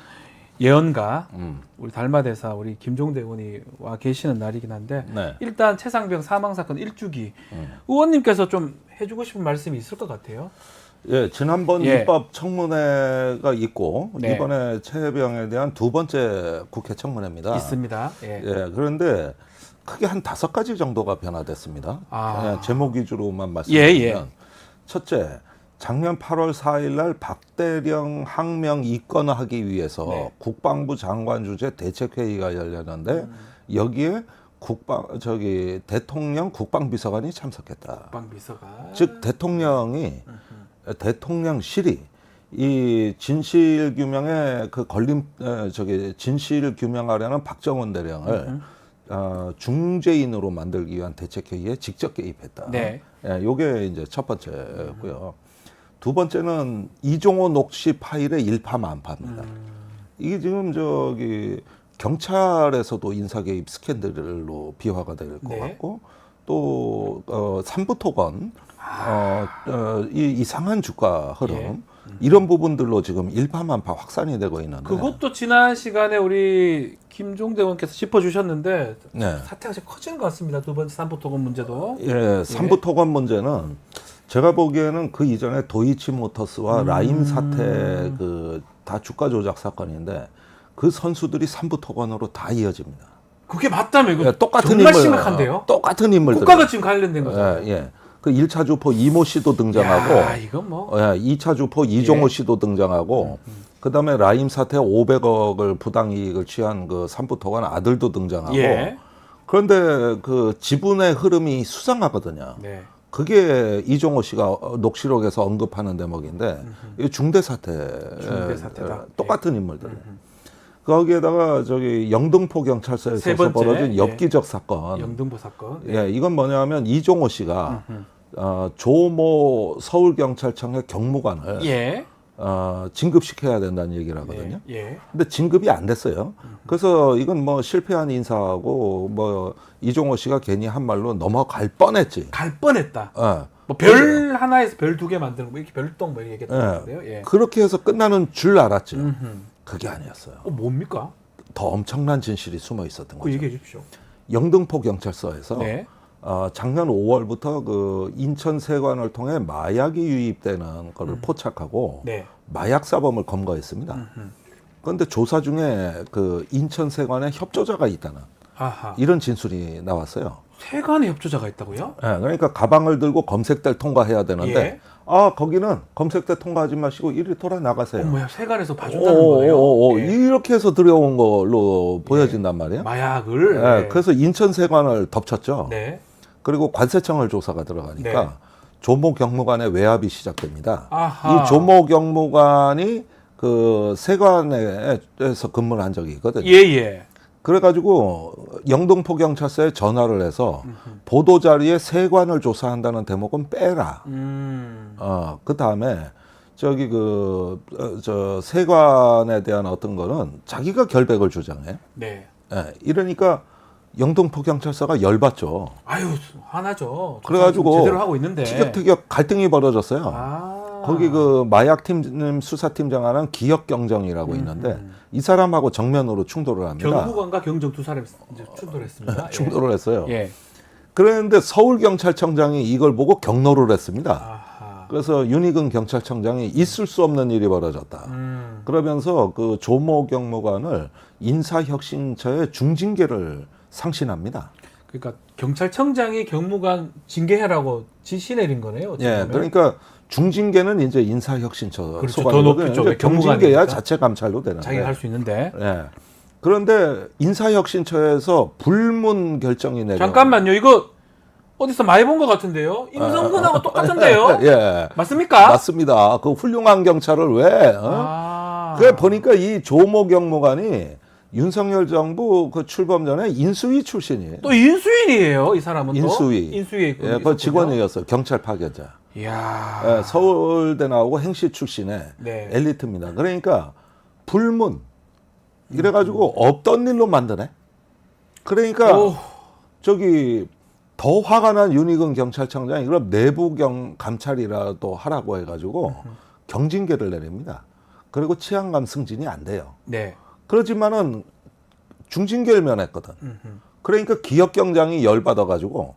예언가 음. 우리 달마대사 우리 김종대 의원이 와 계시는 날이긴 한데 네. 일단 최상병 사망 사건 1주기 의원님께서 좀 해주고 싶은 말씀이 있을 것 같아요. 예, 지난번 예. 입법 청문회가 있고 네. 이번에 최혜병에 대한 두 번째 국회 청문회입니다. 있습니다. 예. 예, 그런데 크게 한 5가지 정도가 변화됐습니다. 그냥 제목 위주로만 말씀드리면 예. 첫째, 작년 8월 4일 날 박대령 항명 이권하기 위해서 네. 국방부 장관 주재 대책회의가 열렸는데 여기에 대통령 국방비서관이 참석했다. 국방비서관. 즉 대통령실이 이 진실 규명에 진실 규명하려는 박정원 대령을 중재인으로 만들기 위한 대책회의에 직접 개입했다. 네. 예, 요게 이제 첫 번째고요. 두 번째는 이종호 녹취 파일의 일파만파입니다. 이게 지금 경찰에서도 인사 개입 스캔들로 비화가 될 것 네. 같고 또 삼부토건 이 이상한 주가 흐름 예. 이런 부분들로 지금 일파만파 확산이 되고 있는데 그것도 지난 시간에 우리 김종대 의원께서 짚어주셨는데 네. 사태가 지금 커지는 것 같습니다. 두 번째 삼부토건 문제도. 예, 삼부토건 문제는 제가 보기에는 그 이전에 도이치모터스와 라임 사태 다 주가 조작 사건인데 그 선수들이 삼부토건으로 다 이어집니다. 그게 맞다며. 그 예, 똑같은 정말 인물, 심각한데요. 똑같은 인물들. 국가가 지금 관련된 거죠. 예. 그 1차 주포 이모 씨도 등장하고 야, 이건 뭐. 2차 주포 이종호 예. 씨도 등장하고 그다음에 라임 사태 500억을 부당이익을 취한 그 삼부토건 아들도 등장하고 예. 그런데 그 지분의 흐름이 수상하거든요. 네. 그게 이종호 씨가 녹취록에서 언급하는 대목인데 이 중대 중대 사태다. 똑같은 인물들. 거기에다가 영등포 세 경찰서에서 번째, 벌어진 예. 엽기적 사건. 영등포 사건. 예, 이건 뭐냐면 이종호 씨가 조모 서울경찰청의 경무관을 예. 진급시켜야 된다는 얘기를 하거든요. 예. 근데 진급이 안 됐어요. 그래서 이건 뭐 실패한 인사하고 뭐 이종호 씨가 괜히 한 말로 넘어갈 뻔했지. 갈 뻔했다. 예. 뭐 별 하나에서 별 2개 만드는 거 이렇게 별동 뭐 이렇게 얘기했던 건데요. 예. 그렇게 해서 끝나는 줄 알았죠. 그게 아니었어요. 뭡니까? 더 엄청난 진실이 숨어 있었던 그 거죠. 얘기해 주십시오. 영등포 경찰서에서 네. 작년 5월부터 그 인천 세관을 통해 마약이 유입되는 것을 포착하고 네. 마약 사범을 검거했습니다. 그런데 조사 중에 그 인천 세관에 협조자가 있다는 아하. 이런 진술이 나왔어요. 세관에 협조자가 있다고요? 예, 그러니까 가방을 들고 검색대를 통과해야 되는데 예. 거기는 검색대 통과하지 마시고 이리 돌아 나가세요. 뭐야 세관에서 봐준다는 거예요? 예. 이렇게 해서 들여온 걸로 보여진단 말이에요. 마약을. 예, 네. 그래서 인천 세관을 덮쳤죠. 네. 그리고 관세청을 조사가 들어가니까 네. 조모 경무관의 외압이 시작됩니다. 아하. 이 조모 경무관이 그 세관에서 근무를 한 적이 있거든요. 예예. 그래가지고 영등포 경찰서에 전화를 해서 보도 자리에 세관을 조사한다는 대목은 빼라. 그 다음에 저기 저 세관에 대한 어떤 거는 자기가 결백을 주장해. 네. 예, 이러니까 영등포 경찰서가 열받죠. 아유 화나죠. 그래가지고 제대로 하고 있는데. 티격태격 갈등이 벌어졌어요. 아. 거기 그 마약팀 수사팀장 하는 기억경정이라고 있는데 이 사람하고 정면으로 충돌을 합니다. 경무관과 경정 두 사람이 이제 충돌했습니다. 충돌을 했어요. 예. 그런데 서울경찰청장이 이걸 보고 경로를 했습니다. 아하. 그래서 윤희근 경찰청장이 있을 수 없는 일이 벌어졌다. 그러면서 그 조모 경무관을 인사혁신처에 중징계를 상신합니다. 그러니까 경찰청장이 경무관 징계해라고 지시 내린 거네요. 어떻게 예, 보면. 그러니까 중징계는 이제 인사혁신처 그렇죠. 소관이거든요. 더 높겠죠. 이제 경징계야 경무관이니까. 자체 감찰로 되는데. 자기가 할 수 있는데. 예. 그런데 인사혁신처에서 불문 결정이 내려. 잠깐만요. 이거 어디서 많이 본 것 같은데요. 임성근하고 똑같은데요. 예. 맞습니까? 맞습니다. 그 훌륭한 경찰을 왜? 그래 보니까 이 조모 경무관이 윤석열 정부 그 출범 전에 인수위 출신이에요. 또 인수인이에요. 이 사람은 인수위. 또 인수위에 있고. 예, 그 직원이었어요. 경찰 파견자. 이야. 예, 서울대 나오고 행시 출신의 네. 엘리트입니다. 그러니까 불문 이래가지고 없던 일로 만드네. 그러니까 오. 저기 더 화가 난 윤희근 경찰청장이 그럼 내부 감찰이라도 하라고 해가지고 경징계를 내립니다. 그리고 치안감 승진이 안 돼요. 네. 그렇지만은 중징계를 면했거든. 그러니까 기억경장이 열받아가지고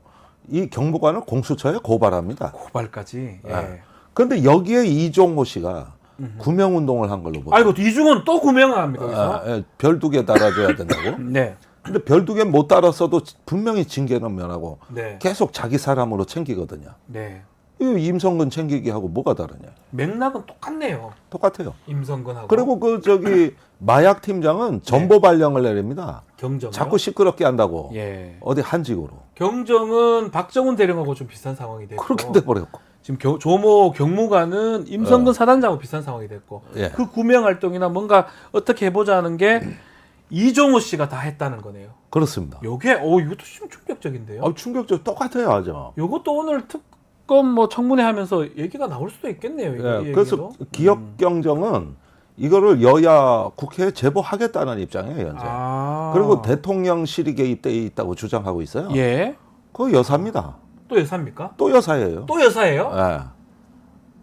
이 경무관을 공수처에 고발합니다. 고발까지. 예. 예. 그런데 여기에 이종호 씨가 구명운동을 한 걸로 보여요. 아이고 이중은 또 구명을 합니까? 여기서? 별 2개 달아줘야 된다고. 네. 근데 별 2개 못 달았어도 분명히 징계는 면하고 네. 계속 자기 사람으로 챙기거든요. 네. 이 임성근 챙기기 하고 뭐가 다르냐. 맥락은 똑같네요. 똑같아요. 임성근하고. 그리고 그 저기 마약 팀장은 전보 발령을 내립니다. 경정. 자꾸 시끄럽게 한다고. 예. 어디 한직으로. 경정은 박정훈 대령하고 좀 비슷한 상황이 됐고. 그렇게 돼버렸고. 지금 조모 경무관은 임성근 사단장하고 비슷한 상황이 됐고. 예. 그 구명 활동이나 뭔가 어떻게 해보자는 게 이종호 씨가 다 했다는 거네요. 그렇습니다. 요게 이것도 좀 충격적인데요. 충격적 똑같아요, 아주. 요것도 오늘 특검 뭐 청문회 하면서 얘기가 나올 수도 있겠네요. 이거, 예, 이 그래서 얘기도. 기억경정은 이거를 여야 국회에 제보하겠다는 입장이에요, 현재. 그리고 대통령실이 개입돼 있다고 주장하고 있어요. 예. 그거 여사입니다. 또 여사입니까? 또 여사예요. 또 여사예요? 예.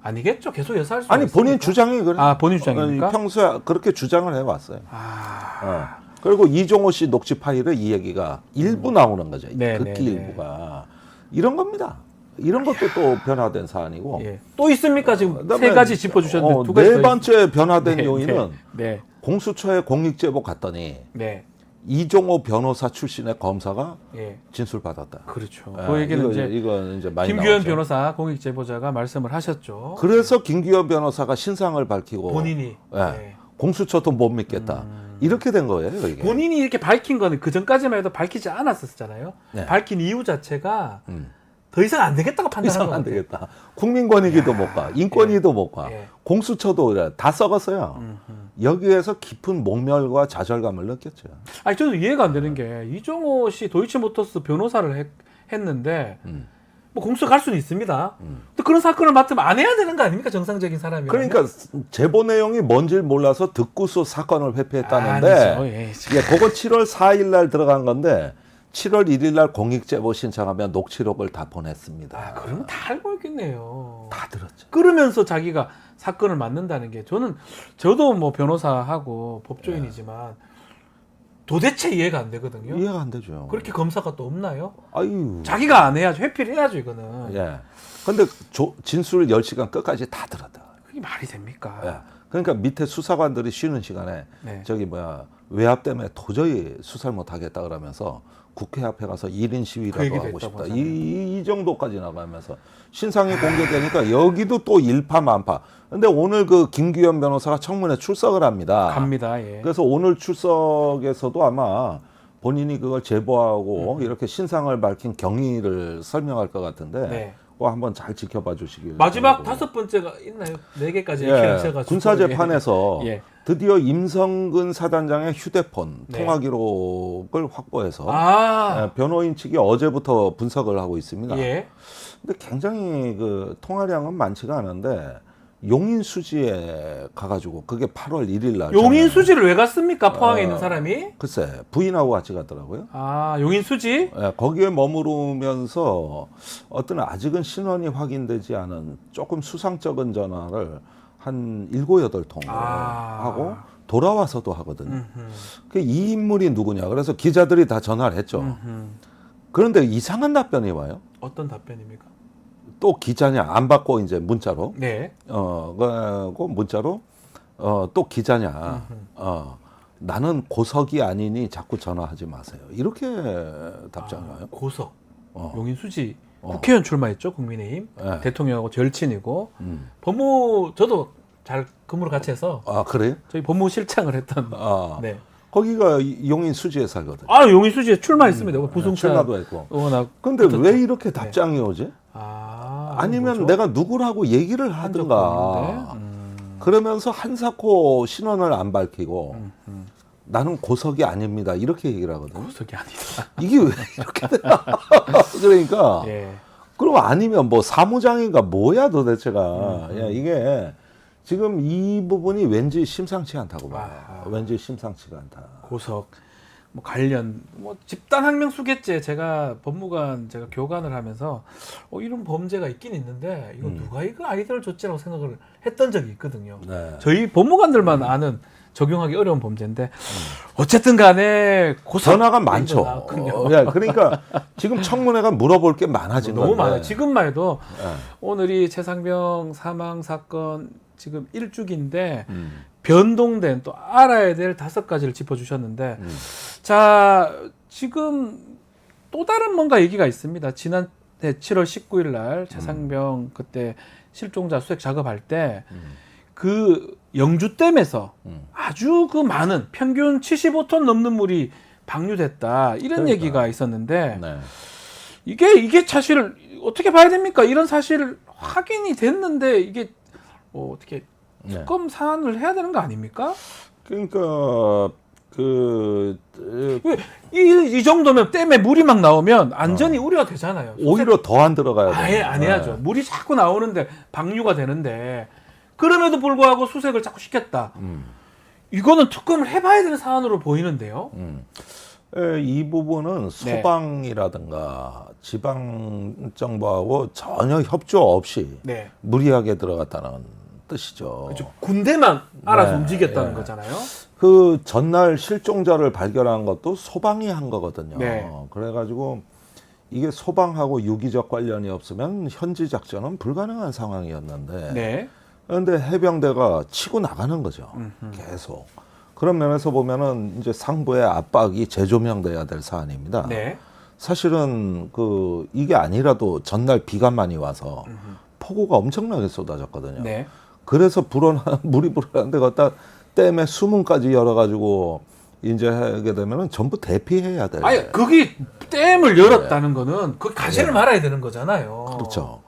아니겠죠. 계속 여사할 수 아니 본인 주장이 그래. 본인 주장입니까? 평소에 그렇게 주장을 해왔어요. 아. 그리고 이종호 씨 녹취 파일에 이 얘기가 일부 나오는 거죠. 네, 극히 네, 일부가 이런 겁니다. 이런 것도 또 변화된 사안이고. 예. 또 있습니까? 지금 그다음에 세 가지 짚어주셨는데 두 가지 네 더 번째 변화된 네, 요인은 네. 공수처에 공익제보 갔더니 네. 이종호 변호사 출신의 검사가 예. 진술 받았다. 그렇죠. 그 얘기는 이건 이제 많이 김규현 나왔죠. 변호사 공익 제보자가 말씀을 하셨죠. 그래서 김규현 변호사가 신상을 밝히고 본인이 예, 네. 공수처도 못 믿겠다. 이렇게 된 거예요. 이게. 본인이 이렇게 밝힌 거는 그 전까지만 해도 밝히지 않았었잖아요. 네. 밝힌 이유 자체가 음. 더 이상 안 되겠다고 판단한 이상 거 안 같아요. 되겠다. 국민권익위도 못 가, 인권위도 못 가, 예. 공수처도 다 썩었어요. 여기에서 깊은 목멸과 좌절감을 느꼈죠. 아니 저도 이해가 안 되는 게 이종호 씨 도이치모터스 변호사를 했는데 뭐 공수처 갈 수는 있습니다. 근데 그런 사건을 맡으면 안 해야 되는 거 아닙니까? 정상적인 사람이. 그러니까 제보 내용이 뭔지 몰라서 듣고서 사건을 회피했다는데 아니죠. 예. 예, 그거 7월 4일 날 들어간 건데 7월 1일 날 공익제보 신청하면 녹취록을 다 보냈습니다. 그러면 다 알고 있겠네요. 다 들었죠. 그러면서 자기가 사건을 맡는다는 게 저도 뭐 변호사하고 법조인이지만 도대체 이해가 안 되거든요. 이해가 안 되죠. 그렇게 검사가 또 없나요? 아유. 자기가 안 해야죠. 회피를 해야죠, 이거는. 예. 근데 진술 10시간 끝까지 다 들었다. 그게 말이 됩니까? 예. 그러니까 밑에 수사관들이 쉬는 시간에 네. 저기 외압 때문에 도저히 수사를 못 하겠다 그러면서 국회 앞에 가서 1인 그 시위라도 얘기도 하고 했다고 싶다. 하잖아요. 이 정도까지 나가면서 신상이 공개되니까 여기도 또 일파만파. 근데 오늘 그 김규현 변호사가 청문회 출석을 합니다. 갑니다. 예. 그래서 오늘 출석에서도 아마 본인이 그걸 제보하고 이렇게 신상을 밝힌 경위를 설명할 것 같은데 네. 그거 한번 잘 지켜봐 주시길 마지막 바라고. 5번째가 있나요? 4개까지 예, 이렇게 하셔가지고 군사재판에서 예. 드디어 임성근 사단장의 휴대폰 네. 통화 기록을 확보해서 아, 변호인 측이 어제부터 분석을 하고 있습니다. 예. 근데 굉장히 그 통화량은 많지가 않은데 용인 수지에 가가지고 그게 8월 1일 날 용인 수지를 왜 갔습니까? 포항에 있는 사람이? 글쎄 부인하고 같이 갔더라고요. 아, 용인 수지? 예, 거기에 머무르면서 어떤 아직은 신원이 확인되지 않은 조금 수상쩍은 전화를 한 7, 8통을 아. 하고 돌아와서도 하거든요. 이 인물이 누구냐. 그래서 기자들이 다 전화를 했죠. 그런데 이상한 답변이 와요. 어떤 답변입니까? 또 기자냐 안 받고 이제 문자로 네. 그 문자로 또 기자냐 나는 고석이 아니니 자꾸 전화하지 마세요. 이렇게 답장이 와요. 고석. 어. 용인 수지. 국회의원 출마했죠, 국민의힘. 네. 대통령하고 절친이고. 법무, 저도 잘 근무를 같이 해서 아 그래요? 저희 법무실장을 했던. 아 네. 거기가 용인 수지에 살거든. 아, 용인 수지에 출마했습니다. 부승차 출마도 했고. 의원하고. 근데 붙었죠. 왜 이렇게 답장이 오지? 아, 아니면 뭐죠? 내가 누구라고 얘기를 한 적도 하든가. 없는데. 그러면서 한사코 신원을 안 밝히고 나는 고석이 아닙니다. 이렇게 얘기를 하거든요. 고석이 아니다. 이게 왜 이렇게 되나? 그러니까 예. 그럼 아니면 뭐 사무장인가 뭐야 도대체가. 야, 이게 지금 이 부분이 왠지 심상치 않다고 봐요. 왠지 심상치가 않다. 고석, 뭐 관련, 뭐 집단 항명수괴죄 제가 법무관 제가 교관을 하면서 이런 범죄가 있긴 있는데 이거 누가 이거 아이디어를 줬지라고 생각을 했던 적이 있거든요. 네. 저희 법무관들만 아는 적용하기 어려운 범죄인데 어쨌든 간에 고석 전화가 많죠. 나왔군요. 야, 그러니까 지금 청문회가 물어볼 게 많아진 너무 건데. 많아요. 지금만 해도 예. 오늘이 최상병 사망 사건 지금 1주기인데 변동된 또 알아야 될 5가지를 짚어주셨는데 자 지금 또 다른 뭔가 얘기가 있습니다. 지난해 7월 19일 날 최상병 그때 실종자 수색 작업할 때 그 영주댐에서 아주 그 많은 평균 75톤 넘는 물이 방류됐다 이런 얘기가 있었는데 네. 이게 사실 어떻게 봐야 됩니까? 이런 사실 확인이 됐는데 이게 어떻게 특검 사안을 해야 되는 거 아닙니까? 그러니까 이 정도면 댐에 물이 막 나오면 안전이 우려가 되잖아요. 오히려 더 안 들어가야 돼. 아예 안 해야죠. 물이 자꾸 나오는데 방류가 되는데 그럼에도 불구하고 수색을 자꾸 시켰다. 이거는 특검을 해봐야 되는 사안으로 보이는데요. 이 부분은 소방이라든가 지방 정부하고 전혀 협조 없이 네. 무리하게 들어갔다는 뜻이죠. 그렇죠. 군대만 알아서 네, 움직였다는 예. 거잖아요. 그 전날 실종자를 발견한 것도 소방이 한 거거든요. 네. 그래가지고 이게 소방하고 유기적 관련이 없으면 현지 작전은 불가능한 상황이었는데 네. 그런데 해병대가 치고 나가는 거죠. 계속. 그런 면에서 보면은 이제 상부의 압박이 재조명돼야 될 사안입니다. 네. 사실은 이게 아니라도 전날 비가 많이 와서 폭우가 엄청나게 쏟아졌거든요. 네. 그래서 물이 불어나는데 걷다 댐에 수문까지 열어가지고 이제 하게 되면은 전부 대피해야 돼. 아니 그게 댐을 열었다는 거는 그 가지를 말아야 되는 거잖아요. 그렇죠.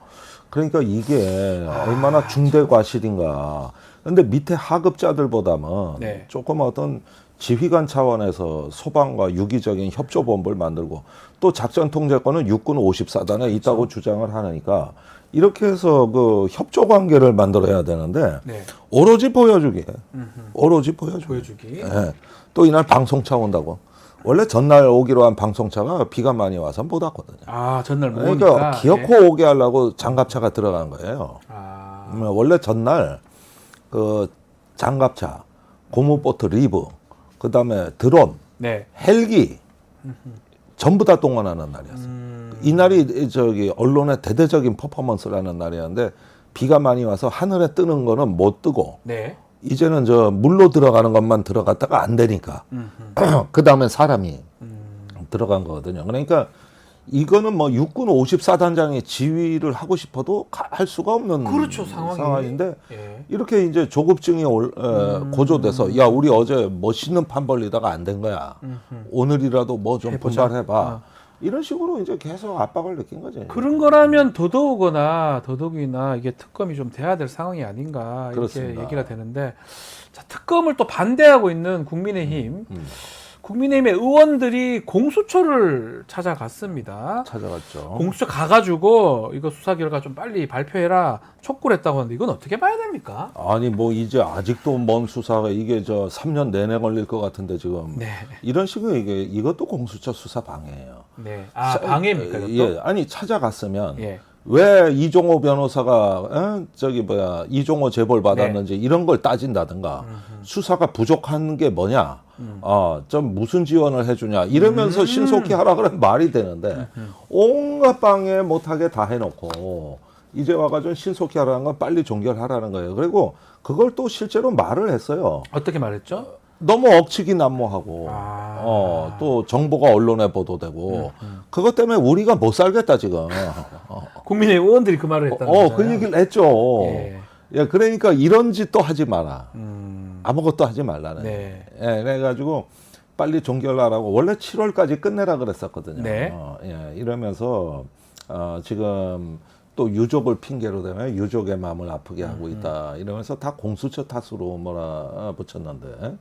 그러니까 이게 얼마나 중대 과실인가. 근데 밑에 하급자들보다는 네. 조금 어떤 지휘관 차원에서 소방과 유기적인 협조본부를 만들고 또 작전 통제권은 육군 54단에 있다고 주장을 하니까 이렇게 해서 그 협조 관계를 만들어야 되는데 네. 오로지 보여주기. 오로지 보여주기. 예. 또 이날 방송차 온다고. 원래 전날 오기로 한 방송차가 비가 많이 와서 못 왔거든요. 아 전날 못 그러니까 오니까. 기어코 네. 오게 하려고 장갑차가 들어간 거예요. 아. 원래 전날 그 장갑차, 고무보트 리브, 그 다음에 드론 네. 헬기 전부 다 동원하는 날이었어요. 이 날이 저기 언론의 대대적인 퍼포먼스라는 날이었는데 비가 많이 와서 하늘에 뜨는 거는 못 뜨고 네. 이제는 저 물로 들어가는 것만 들어갔다가 안 되니까 그 다음에 사람이 들어간 거거든요. 그러니까 이거는 뭐 육군 54단장이 지휘를 하고 싶어도 할 수가 없는 그렇죠, 상황인데 예. 이렇게 이제 조급증이 고조돼서 야 우리 어제 멋있는 판 벌리다가 안 된 거야. 오늘이라도 뭐 좀 해보자. 분발해봐. 이런 식으로 이제 계속 압박을 느낀 거죠. 그런 거라면 더더욱이나 이게 특검이 좀 돼야 될 상황이 아닌가 이렇게 그렇습니다. 얘기가 되는데 자, 특검을 또 반대하고 있는 국민의힘 국민의힘의 의원들이 공수처를 찾아갔습니다. 찾아갔죠. 공수처 가가지고 이거 수사 결과 좀 빨리 발표해라 촉구를 했다고 하는데 이건 어떻게 봐야 됩니까? 아니 뭐 이제 아직도 먼 수사가 이게 저 3년 내내 걸릴 것 같은데 지금 네. 이런 식으로 이것도 공수처 수사 방해예요. 네. 아 방해입니까? 이것도? 예, 아니 찾아갔으면 예. 왜 이종호 변호사가 저기 뭐야 이종호 재벌 받았는지 이런 걸 따진다든가 수사가 부족한 게 뭐냐? 좀 무슨 지원을 해주냐 이러면서 신속히 하라 그러면 말이 되는데 온갖 방해 못하게 다 해놓고 이제 와가지고 신속히 하라는 건 빨리 종결하라는 거예요. 그리고 그걸 또 실제로 말을 했어요. 어떻게 말했죠? 너무 억측이 난무하고 또 정보가 언론에 보도되고 그것 때문에 우리가 못 살겠다 지금. 국민의 의원들이 그 말을 했다는 거잖아요. 그 얘기를 했죠. 예. 예, 그러니까 이런 짓도 하지 마라. 아무것도 하지 말라는. 네. 예, 그래가지고 빨리 종결하라고 원래 7월까지 끝내라 그랬었거든요. 네. 예, 이러면서 지금 또 유족을 핑계로 대면 유족의 마음을 아프게 하고 있다. 이러면서 다 공수처 탓으로 몰아붙였는데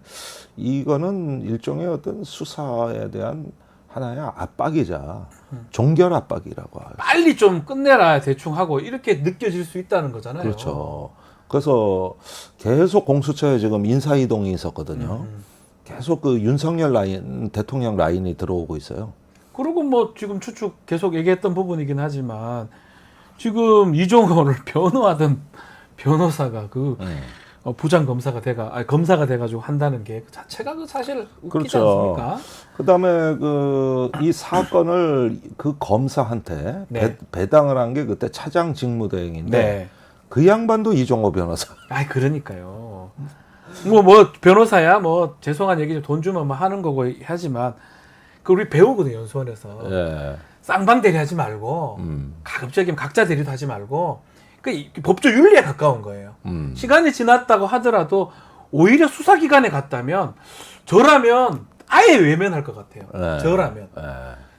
이거는 일종의 어떤 수사에 대한 하나의 압박이자 종결 압박이라고 하죠. 빨리 좀 끝내라 대충 하고 이렇게 느껴질 수 있다는 거잖아요. 그렇죠. 그래서 계속 공수처에 지금 인사 이동이 있었거든요. 계속 그 윤석열 라인, 대통령 라인이 들어오고 있어요. 그리고 뭐 지금 추측 계속 얘기했던 부분이긴 하지만 지금 이종호를 변호하던 변호사가 그 부장 검사가 검사가 돼가지고 한다는 게 그 자체가 그 사실 웃기지 그렇죠. 않습니까? 그다음에 이 사건을 그 검사한테 네. 배당을 한 게 그때 차장 직무대행인데 네. 그 양반도 이종호 변호사. 아 그러니까요. 뭐 변호사야 뭐 죄송한 얘기죠. 돈 주면 뭐 하는 거고 하지만 그 우리 배우거든요 연수원에서 예. 쌍방 대리하지 말고 가급적이면 각자 대리도 하지 말고 그 법조 윤리에 가까운 거예요. 시간이 지났다고 하더라도 오히려 수사기관에 갔다면 저라면 아예 외면할 것 같아요. 네. 저라면 예.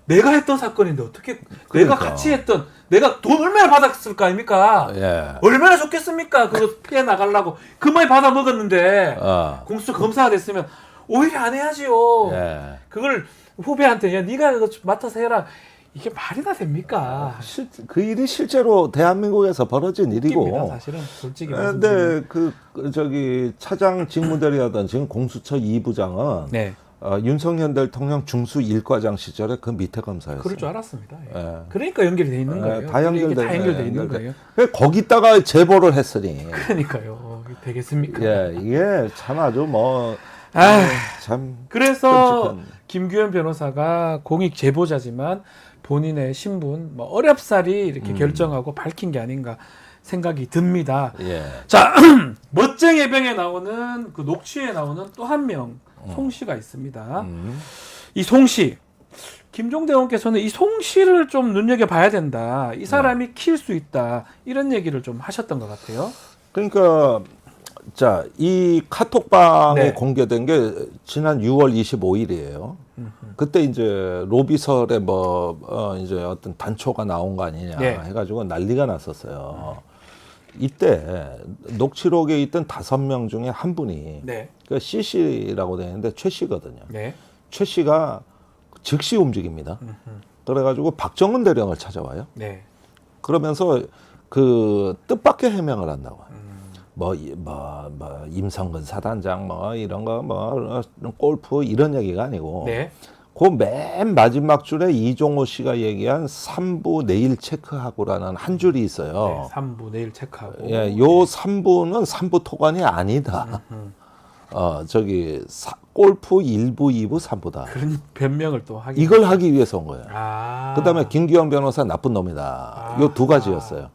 내가 했던 사건인데 어떻게 그러니까. 내가 같이 했던 내가 돈 얼마나 받았을 거 아닙니까? 예. 얼마나 좋겠습니까? 그거 피해 나가려고 그 많이 받아 먹었는데 공수처 검사가 됐으면 오히려 안 해야지요. 예. 그걸 후배한테 야 네가 그거 맡아서 해라. 이게 말이나 됩니까? 그 일이 실제로 대한민국에서 벌어진 일이고. 웃깁니다, 사실은 솔직히 말씀드리면. 근데 저기 차장 직무대리하던 지금 공수처 2부장은 네. 윤석열 대통령 중수 1과장 시절에 그 밑에 검사였어요. 그럴 줄 알았습니다. 예. 예. 그러니까 연결이 돼 있는 거예요. 다 이게 다 연결돼 있는 연결돼. 거예요. 거기다가 제보를 했으니. 그러니까요. 이게 되겠습니까? 예, 이게 참 아주 뭐. 참. 그래서 끔찍한. 김규현 변호사가 공익 제보자지만 본인의 신분, 뭐 어렵사리 이렇게 결정하고 밝힌 게 아닌가 생각이 듭니다. 예. 자, 멋쟁 해병에 나오는 그 녹취에 나오는 또 한 명 송씨가 있습니다. 이 송씨, 김종대 의원께서는 이 송씨를 좀 눈여겨봐야 된다. 이 사람이 킬 수 있다. 이런 얘기를 좀 하셨던 것 같아요. 그러니까 자, 이 카톡방이 네. 공개된 게 지난 6월 25일이에요. 그때 이제 로비설에 이제 어떤 단초가 나온 거 아니냐 네. 해가지고 난리가 났었어요. 이때 녹취록에 있던 5명 중에 한 분이 네. 그 CC라고 되어 있는데 최 씨거든요. 네. 최 씨가 즉시 움직입니다. 그래가지고 박정은 대령을 찾아와요. 네. 그러면서 그 뜻밖의 해명을 한다고. 임성근 사단장 이런 거 골프 이런 얘기가 아니고 네. 그 맨 마지막 줄에 이종호 씨가 얘기한 3부 내일 체크하고라는 한 줄이 있어요. 네. 3부 내일 체크하고. 예, 요 3부는 3부 토관이 아니다. 골프 1부, 2부, 3부다. 그런 변명을 또 하기. 이걸 하기 위해서 온 거예요. 아. 그다음에 김기현 변호사 나쁜 놈이다. 요 두 가지였어요.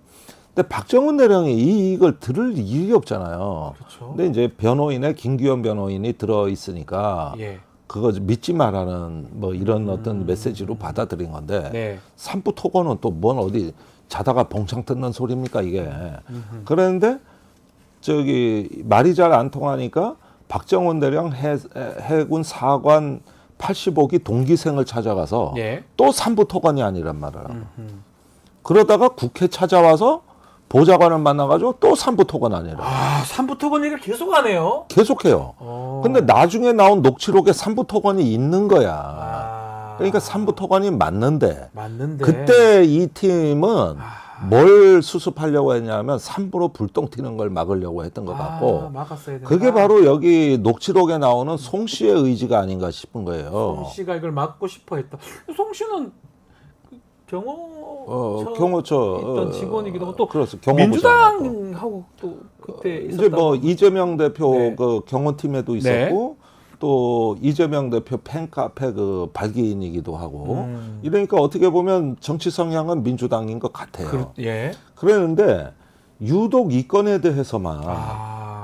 근데 박정훈 대령이 이걸 들을 일이 없잖아요. 그렇죠. 근데 이제 변호인에 김기현 변호인이 들어 있으니까 예. 그거 믿지 말라는 뭐 이런 어떤 메시지로 받아들인 건데 네. 산부 토건은 또 뭔 어디 자다가 봉창 뜯는 소리입니까 이게. 그런데 저기 말이 잘 안 통하니까 박정훈 대령 해군 사관 85기 동기생을 찾아가서 예. 또 산부 토건이 아니란 말을 하고 그러다가 국회 찾아와서 보좌관을 만나가지고 또 산부 토건 아니라 아, 삼부토건 얘기를 계속 하네요. 계속해요. 어. 근데 나중에 나온 녹취록에 산부 토건이 있는 거야. 아. 그러니까 산부 토건이 맞는데 맞는데. 그때 이 팀은 뭘 수습하려고 했냐면 산부로 불똥 튀는 걸 막으려고 했던 것 같고 막았어야 된다. 그게 바로 여기 녹취록에 나오는 송 씨의 의지가 아닌가 싶은 거예요. 송 씨가 이걸 막고 싶어 했다. 송 씨는 경호처 있던 직원이기도 하고 또 그렇죠. 경호부장하고. 민주당하고 또 그때 이제 뭐 있었다고. 이재명 대표 네. 그 경호팀에도 있었고 또 이재명 대표 팬카페 그 발기인이기도 하고 이러니까 어떻게 보면 정치 성향은 민주당인 것 같아요. 예. 그랬는데 유독 이 건에 대해서만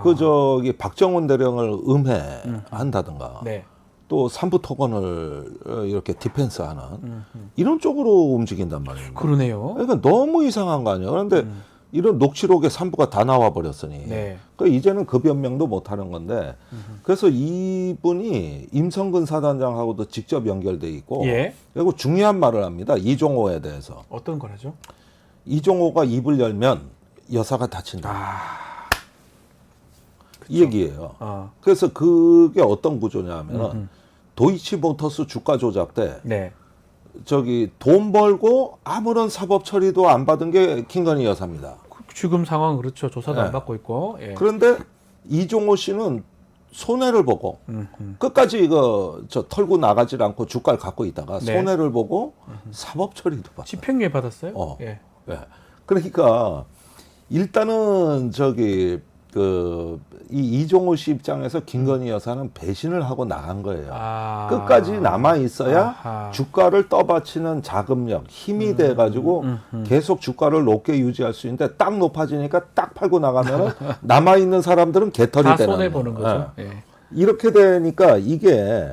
그 저기 박정훈 대령을 음해한다든가 네. 또 산부 토건을 이렇게 디펜스하는 이런 쪽으로 움직인단 말이에요. 그러네요. 그러니까 너무 이상한 거 아니에요. 그런데 이런 녹취록에 산부가 다 나와 버렸으니 네. 그 이제는 그 변명도 못 하는 건데 그래서 이분이 임성근 사단장하고도 직접 연결돼 있고 예. 그리고 중요한 말을 합니다. 이종호에 대해서 어떤 거라죠? 이종호가 입을 열면 여사가 다친다. 이 얘기예요. 아. 그래서 그게 어떤 구조냐면은 도이치모터스 주가 조작 때 네. 저기 돈 벌고 아무런 사법 처리도 안 받은 게 김건희 여사입니다. 지금 상황 그렇죠. 조사도 네. 안 받고 있고. 예. 그런데 이종호 씨는 손해를 보고 끝까지 이거 저 털고 나가질 않고 주가를 갖고 있다가 네. 손해를 보고 사법 처리도 받아. 집행유예 받았어요? 예. 그러니까 일단은 저기 그 이 이종호 씨 입장에서 김건희 여사는 배신을 하고 나간 거예요. 끝까지 남아 있어야 아하. 주가를 떠받치는 자금력, 힘이 돼 가지고 계속 주가를 높게 유지할 수 있는데 딱 높아지니까 딱 팔고 나가면 남아 있는 사람들은 개털이 다 되는 손해 보는 거예요. 거죠. 예. 이렇게 되니까 이게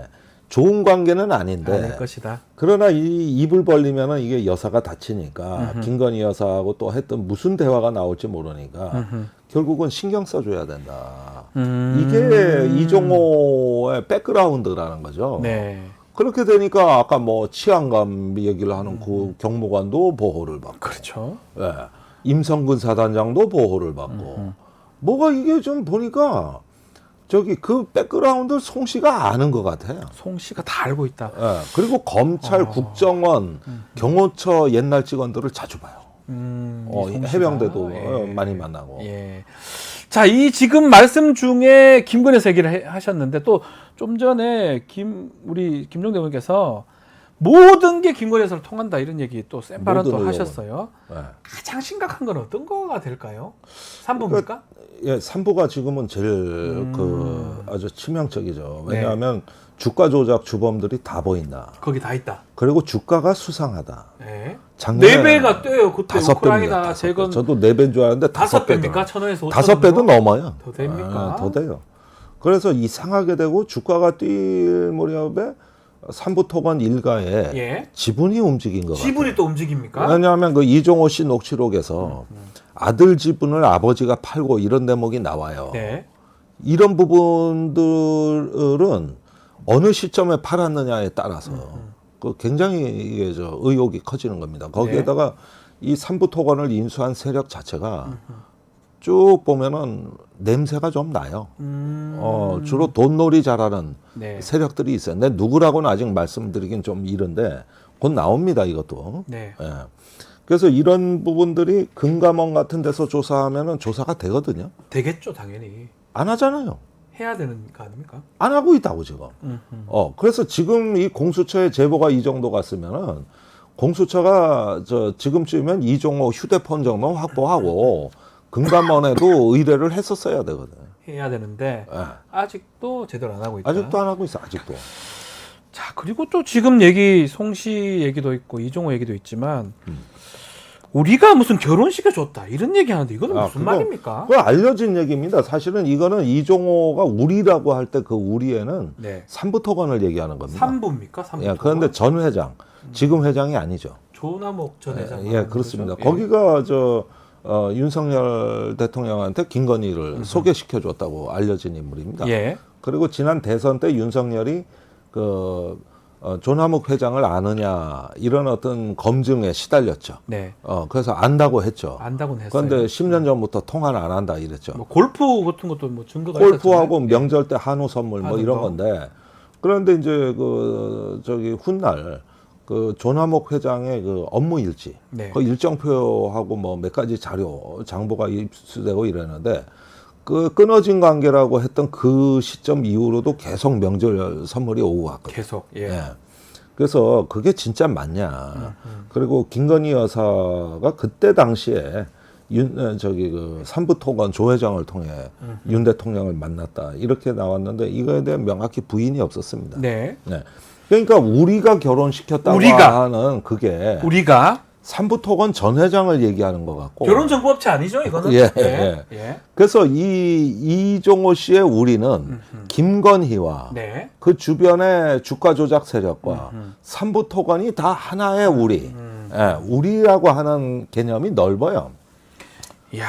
좋은 관계는 아닌데 아닐 것이다. 그러나 이 입을 벌리면은 이게 여사가 다치니까 김건희 여사하고 또 했던 무슨 대화가 나올지 모르니까 결국은 신경 써줘야 된다. 이게 이종호의 백그라운드라는 거죠. 네. 그렇게 되니까 아까 뭐 치안감 얘기를 하는 그 경무관도 보호를 받고, 그렇죠. 예. 임성근 사단장도 보호를 받고, 뭐가 이게 좀 보니까 저기 그 백그라운드 송 씨가 아는 것 같아요. 송 씨가 다 알고 있다. 예. 그리고 검찰, 국정원, 경호처 옛날 직원들을 자주 봐요. 이 송 씨가. 해병대도 예. 많이 만나고. 예. 자, 이 지금 말씀 중에 김건희에서 얘기를 하셨는데 또 좀 전에 우리 김종대 의원께서 모든 게 김건희에서 통한다 이런 얘기 또 센 발언 또 모든 하셨어요. 예. 가장 심각한 건 어떤 거가 될까요? 산부입니까? 예, 산부가 지금은 제일 그 아주 치명적이죠. 네. 왜냐하면 주가 조작 주범들이 다 보인다. 거기 다 있다. 그리고 주가가 수상하다. 네. 작년에 4배가 뛰어요. 그때 우크라이나 재건 저도 4배인 줄 알았는데 5배입니까? 5배입니다. 1,000원에서 5배도 넘어요. 더 됩니까? 더 돼요. 그래서 이상하게 되고 주가가 뛸 무렵에 산부토건 일가에 예. 지분이 움직인 것 같아요. 지분이 또 움직입니까? 왜냐하면 그 이종호 씨 녹취록에서 아들 지분을 아버지가 팔고 이런 대목이 나와요. 네. 이런 부분들은 어느 시점에 팔았느냐에 따라서 그 굉장히 이게 저 의혹이 커지는 겁니다. 거기에다가 이 산부토건을 인수한 세력 자체가 쭉 보면은 냄새가 좀 나요. 주로 돈놀이 잘하는 네. 세력들이 있어요. 근데 누구라고는 아직 말씀드리긴 좀 이른데 곧 나옵니다. 이것도. 네. 예. 그래서 이런 부분들이 금감원 같은 데서 조사하면은 조사가 되거든요. 되겠죠, 당연히. 안 하잖아요. 해야 되는 거 아닙니까? 안 하고 있다고 지금. 그래서 지금 이 공수처의 제보가 이 정도 갔으면은 공수처가 저 지금쯤이면 이종호 휴대폰 정도 확보하고 금감원에도 의뢰를 했었어야 되거든. 해야 되는데 예. 아직도 제대로 안 하고 있다. 아직도 안 하고 있어. 아직도. 자, 그리고 또 지금 얘기 송씨 얘기도 있고 이종호 얘기도 있지만 우리가 무슨 결혼시켜 줬다 이런 얘기 하는데 이거는 무슨 그거- 말입니까? 그거 알려진 얘기입니다. 사실은 이거는 이종호가 우리라고 할 때 그 우리에는 네. 삼부토건을 얘기하는 겁니다. 3부입니까? 3부. 예, 그런데 전 회장, 지금 회장이 아니죠. 조남욱 전 회장. 예, 그렇습니다. 거죠? 거기가 윤석열 대통령한테 김건희를 소개시켜 줬다고 알려진 인물입니다. 예. 그리고 지난 대선 때 윤석열이 조남욱 회장을 아느냐 이런 어떤 검증에 시달렸죠. 네. 그래서 안다고 했죠. 안다고는 했어요. 그런데 10년 전부터 통화를 안 한다 이랬죠. 뭐 골프 같은 것도 뭐 증거가 골프하고 있었잖아요. 명절 때 한우 선물 뭐 하는 이런 거. 건데 그런데 이제 훗날 조남욱 회장의 업무 일지, 네. 그 일정표하고 뭐 몇 가지 자료 장부가 입수되고 이러는데 끊어진 관계라고 했던 그 시점 이후로도 계속 명절 선물이 오고 갔거든요. 계속. 예. 예. 그래서 그게 진짜 맞냐? 그리고 김건희 여사가 그때 당시에 삼부토건 조 회장을 통해 윤 대통령을 만났다 이렇게 나왔는데 이거에 대한 명확히 부인이 없었습니다. 네. 네. 그러니까 우리가 결혼시켰다고 우리가. 하는 그게 우리가 삼부토건 전 회장을 얘기하는 것 같고 결혼 정보업체 아니죠, 이거는? 예, 예. 예. 예. 그래서 이종호 씨의 우리는 김건희와 네. 그 주변의 주가 조작 세력과 삼부토건이 다 하나의 우리, 예, 우리라고 하는 개념이 넓어요. 이야,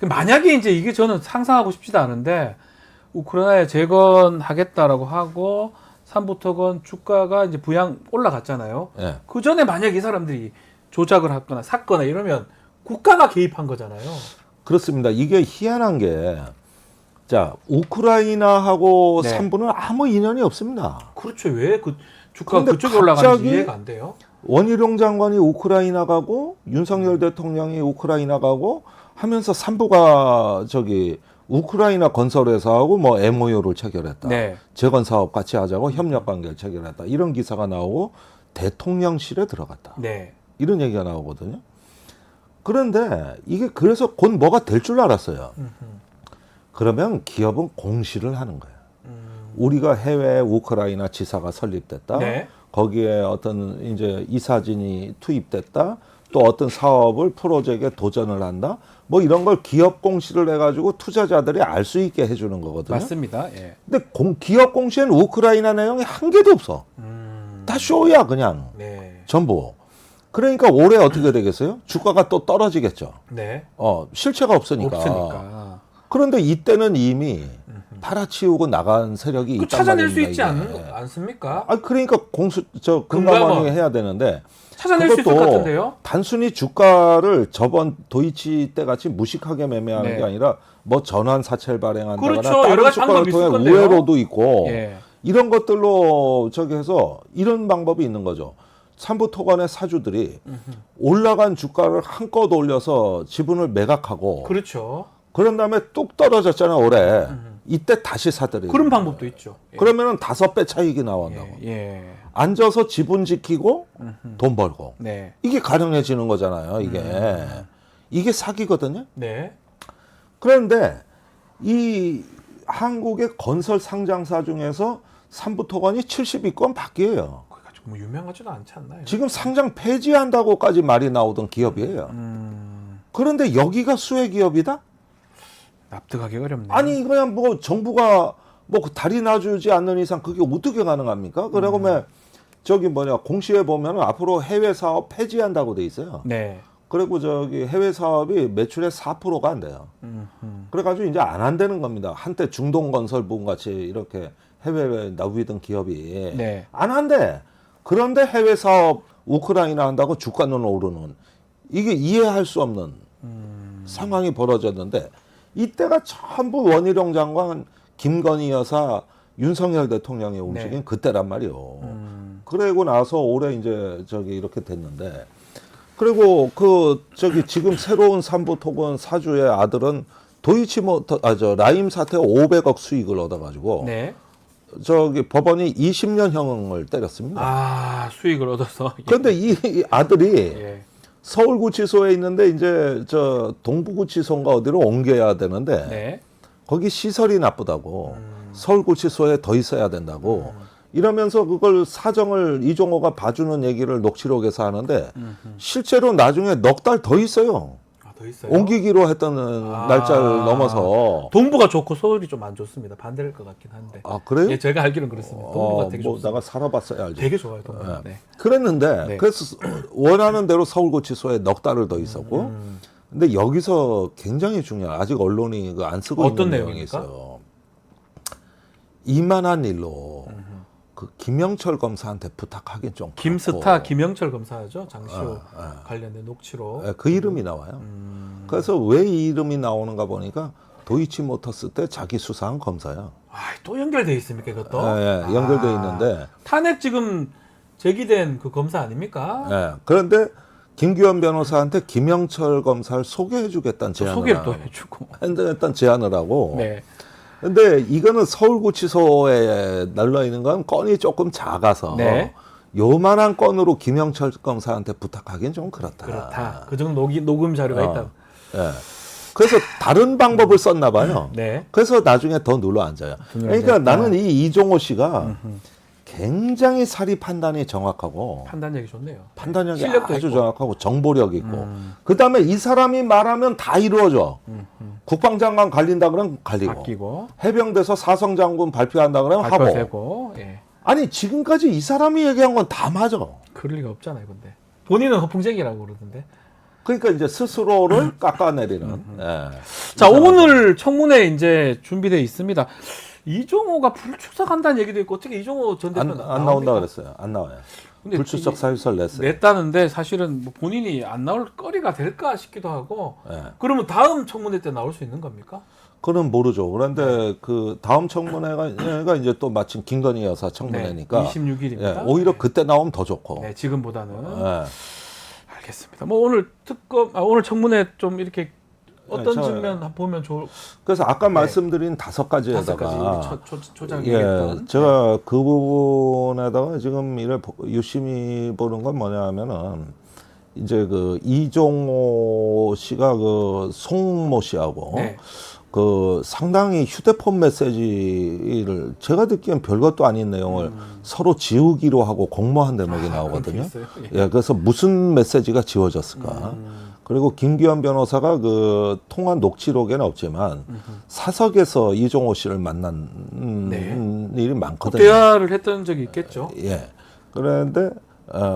만약에 이제 이게 저는 상상하고 싶지도 않은데 우크라이나에 재건하겠다라고 하고 삼부토건 주가가 이제 부양 올라갔잖아요. 예. 그 전에 만약 이 사람들이 조작을 했거나 샀거나 이러면 국가가 개입한 거잖아요. 그렇습니다. 이게 희한한 게, 자, 우크라이나하고 네. 삼부는 아무 인연이 없습니다. 그렇죠. 왜 그 주가가 근데 그쪽에 올라가는지 갑자기 이해가 안 돼요. 원희룡 장관이 우크라이나 가고 윤석열 대통령이 우크라이나 가고 하면서 삼부가 우크라이나 건설회사하고 뭐 MOU를 체결했다. 네. 재건 사업 같이 하자고 협력 관계를 체결했다. 이런 기사가 나오고 대통령실에 들어갔다. 네. 이런 얘기가 나오거든요. 그런데 이게 그래서 곧 뭐가 될 줄 알았어요. 그러면 기업은 공시를 하는 거예요. 우리가 해외 우크라이나 지사가 설립됐다. 네. 거기에 어떤 이제 이사진이 투입됐다. 또 어떤 사업을 프로젝트에 도전을 한다. 뭐 이런 걸 기업 공시를 해가지고 투자자들이 알 수 있게 해주는 거거든요. 맞습니다. 예. 근데 기업 공시에는 우크라이나 내용이 한 개도 없어. 다 쇼야 그냥 네. 전부. 그러니까 올해 어떻게 되겠어요? 주가가 또 떨어지겠죠. 네. 실체가 없으니까. 없으니까. 그런데 이때는 이미 팔아치우고 나간 세력이 그 있단 찾아낼 수 말입니다, 있지 이게. 않습니까? 그러니까 금감원이 금감원. 해야 되는데 찾아낼 수 있을 것 그것도 같은데요. 단순히 주가를 저번 도이치 때 같이 무식하게 매매하는 네. 게 아니라 뭐 전환 사채를 발행한다거나 그렇죠. 다른 여러 가지 수단을 방법이 있을 통해 건데요. 우회로도 있고 예. 이런 것들로 해서 이런 방법이 있는 거죠. 삼부토건의 사주들이 올라간 주가를 한껏 올려서 지분을 매각하고 그렇죠. 그런 다음에 뚝 떨어졌잖아요 올해. 이때 다시 사들이. 그런 방법도 있죠. 예. 그러면은 5배 차익이 나온다고. 예. 앉아서 지분 지키고 돈 벌고. 네. 이게 가능해지는 거잖아요. 이게 사기거든요. 네. 그런데 이 한국의 건설 상장사 중에서 삼부토건이 70위권 밖이에요. 그래가지고 뭐 유명하지도 않지 않나요? 지금 상장 폐지한다고까지 말이 나오던 기업이에요. 그런데 여기가 수혜 기업이다? 납득하기 어렵네. 아니 그냥 뭐 정부가 뭐 다리 놔주지 않는 이상 그게 어떻게 가능합니까? 그러면 공시에 보면 앞으로 해외 사업 폐지한다고 돼 있어요. 네. 그리고 해외 사업이 매출의 4%가 안 돼요. 그래가지고 이제 안 한다는 겁니다. 한때 중동건설부분 같이 이렇게 해외에 나위던 기업이 네. 안 한대. 그런데 해외 사업 우크라이나 한다고 주가는 오르는 이게 이해할 수 없는 상황이 벌어졌는데 이때가 전부 원희룡 장관, 김건희 여사, 윤석열 대통령의 움직임 네. 그때란 말이요. 그러고 나서 올해 이제 이렇게 됐는데 그리고 지금 새로운 삼부토건 사주의 아들은 라임 사태 500억 수익을 얻어가지고 네. 법원이 20년형을 때렸습니다. 수익을 얻어서. 그런데 이 아들이 예. 서울구치소에 있는데 이제 저 동부구치소인가 어디로 옮겨야 되는데 네. 거기 시설이 나쁘다고 서울구치소에 더 있어야 된다고 이러면서 그걸 사정을 이종호가 봐주는 얘기를 녹취록에서 하는데 실제로 나중에 넉 달 더 있어요. 아, 더 있어요. 옮기기로 했던 날짜를 넘어서. 동부가 좋고 서울이 좀 안 좋습니다. 반대일 것 같긴 한데. 아 그래요? 예, 제가 알기로는 그렇습니다. 동부가 되게 뭐 좋습니다. 내가 살아봤어야 알지. 되게 좋아요, 동부가. 네. 그랬는데 네. 그래서 원하는 대로 서울구치소에 넉 달을 더 있었고 근데 여기서 굉장히 중요한 아직 언론이 그 안 쓰고 어떤 있는 내용이 내용입니까? 있어요. 이만한 일로 그 김영철 검사한테 부탁하긴 좀 김스타 그렇고. 김영철 검사죠. 장시호 관련된 녹취록. 그 이름이 나와요. 그래서 왜 이 이름이 나오는가 보니까 도이치모터스 때 자기 수사한 검사야. 아, 또 연결돼 있습니까, 이것도? 연결돼 있는데. 탄핵 지금 제기된 그 검사 아닙니까? 그런데 김규현 변호사한테 김영철 검사를 소개해주겠다는 또 제안을 소개를 또 해주고. 했던 제안을 하고. 네. 근데 이거는 서울구치소에 널려 있는 건 건이 조금 작아서 네. 요만한 건으로 김영철 검사한테 부탁하기는 좀 그렇다. 그렇다. 그 정도 녹음 자료가 있다. 예. 그래서 다른 방법을 썼나 봐요. 네. 그래서 나중에 더 눌러 앉아요. 그러니까 나는 이 이종호 씨가 굉장히 사리 판단이 정확하고 판단력이 좋네요. 판단력이 실력도 아주 있고. 정확하고 정보력 있고 그다음에 이 사람이 말하면 다 이루어져. 국방장관 갈린다 그러면 갈리고 바뀌고. 해병대에서 사성장군 발표한다 그러면 하고. 발표되고. 예. 아니 지금까지 이 사람이 얘기한 건 다 맞아. 그럴 리가 없잖아요, 근데. 본인은 허풍쟁이라고 그러던데. 그러니까 이제 스스로를 깎아내리는. 예. 자, 오늘 청문회 이제 준비되어 있습니다. 이종호가 불출석한다는 얘기도 있고 어떻게 이종호 전 대표는 안 나온다 그랬어요. 안 나와요. 근데 불출석 사유서를 냈어요. 냈다는데 사실은 뭐 본인이 안 나올 거리가 될까 싶기도 하고. 예. 그러면 다음 청문회 때 나올 수 있는 겁니까? 그건 모르죠. 그런데 그 다음 청문회가 이제 또 마침 김건희 여사 청문회니까 네, 26일입니다. 예, 오히려 그때 나오면 더 좋고. 네, 지금보다는. 예. 알겠습니다. 뭐 오늘 오늘 청문회 좀 이렇게 어떤 저- 측면 보면 좋을 그래서 아까 말씀드린 다섯 다섯 가지에다가 가지 조장이겠던. 제가 그 부분에다가 지금 이를 유심히 보는 건 뭐냐면은 이제 그 이종호 씨가 그 송모 씨하고 네. 그 상당히 휴대폰 메시지를 제가 듣기엔 별것도 아닌 내용을 서로 지우기로 하고 공모한 대목이 나오거든요. 그렇게 있어요? 예. 예, 그래서 무슨 메시지가 지워졌을까? 그리고 김규현 변호사가 그 통화 녹취록에는 없지만 사석에서 이종호 씨를 만난 일이 많거든요. 대화를 했던 적이 있겠죠. 예. 그런데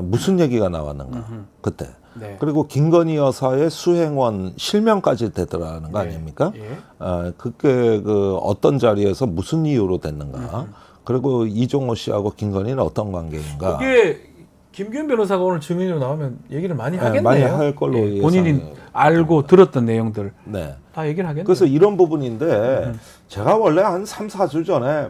무슨 얘기가 나왔는가 그때. 네. 그리고 김건희 여사의 수행원 실명까지 되더라는 거 아닙니까? 예. 그게 그 어떤 자리에서 무슨 이유로 됐는가? 그리고 이종호 씨하고 김건희는 어떤 관계인가? 그게 김규현 변호사가 오늘 증인으로 나오면 얘기를 많이 하겠네요. 많이 할 걸로 예, 본인이 예상해요. 알고 들었던 내용들 네. 다 얘기를 하겠네요. 그래서 이런 부분인데 제가 원래 한 3, 4주 전에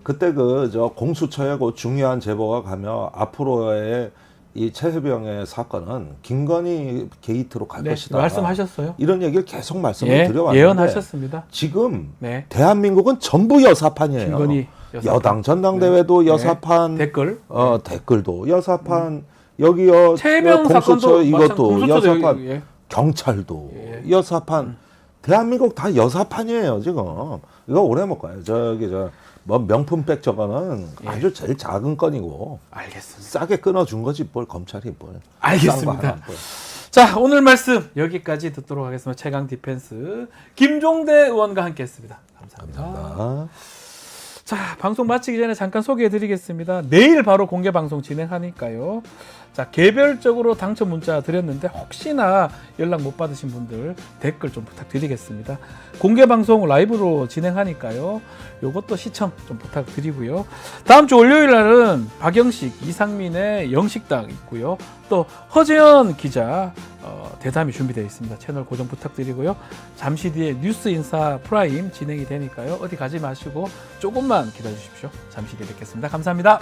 그때 그 저 공수처에 그 중요한 제보가 가면 앞으로의 이 최혜병의 사건은 김건희 게이트로 갈 네, 것이다. 말씀하셨어요. 이런 얘기를 계속 말씀을 예, 드려왔는데 예언하셨습니다. 지금 네. 대한민국은 전부 여사판이에요. 김건희 여사판. 여당 전당대회도 네. 여사판, 댓글. 댓글도 여사판, 여기요 최혜병 공수처 사건도 이것도 공수처도 여사판, 예. 경찰도 예. 여사판, 대한민국 다 여사판이에요 지금. 이거 오래 못 가요. 뭐 명품백 저거는 아주 제일 작은 건이고 알겠습니다. 싸게 끊어준 거지 뭘 검찰이 뭘. 알겠습니다. 싼거 하나 뭘. 자, 오늘 말씀 여기까지 듣도록 하겠습니다. 최강 디펜스 김종대 의원과 함께했습니다. 감사합니다. 자, 방송 마치기 전에 잠깐 소개해드리겠습니다. 내일 바로 공개 방송 진행하니까요. 자, 개별적으로 당첨 문자 드렸는데 혹시나 연락 못 받으신 분들 댓글 좀 부탁드리겠습니다. 공개 방송 라이브로 진행하니까요. 요것도 시청 좀 부탁드리고요. 다음 주 월요일 날은 박영식, 이상민의 영식당 있고요. 또 허재현 기자 대담이 준비되어 있습니다. 채널 고정 부탁드리고요. 잠시 뒤에 뉴스 인사 프라임 진행이 되니까요. 어디 가지 마시고 조금만 기다려 주십시오. 잠시 뒤에 뵙겠습니다. 감사합니다.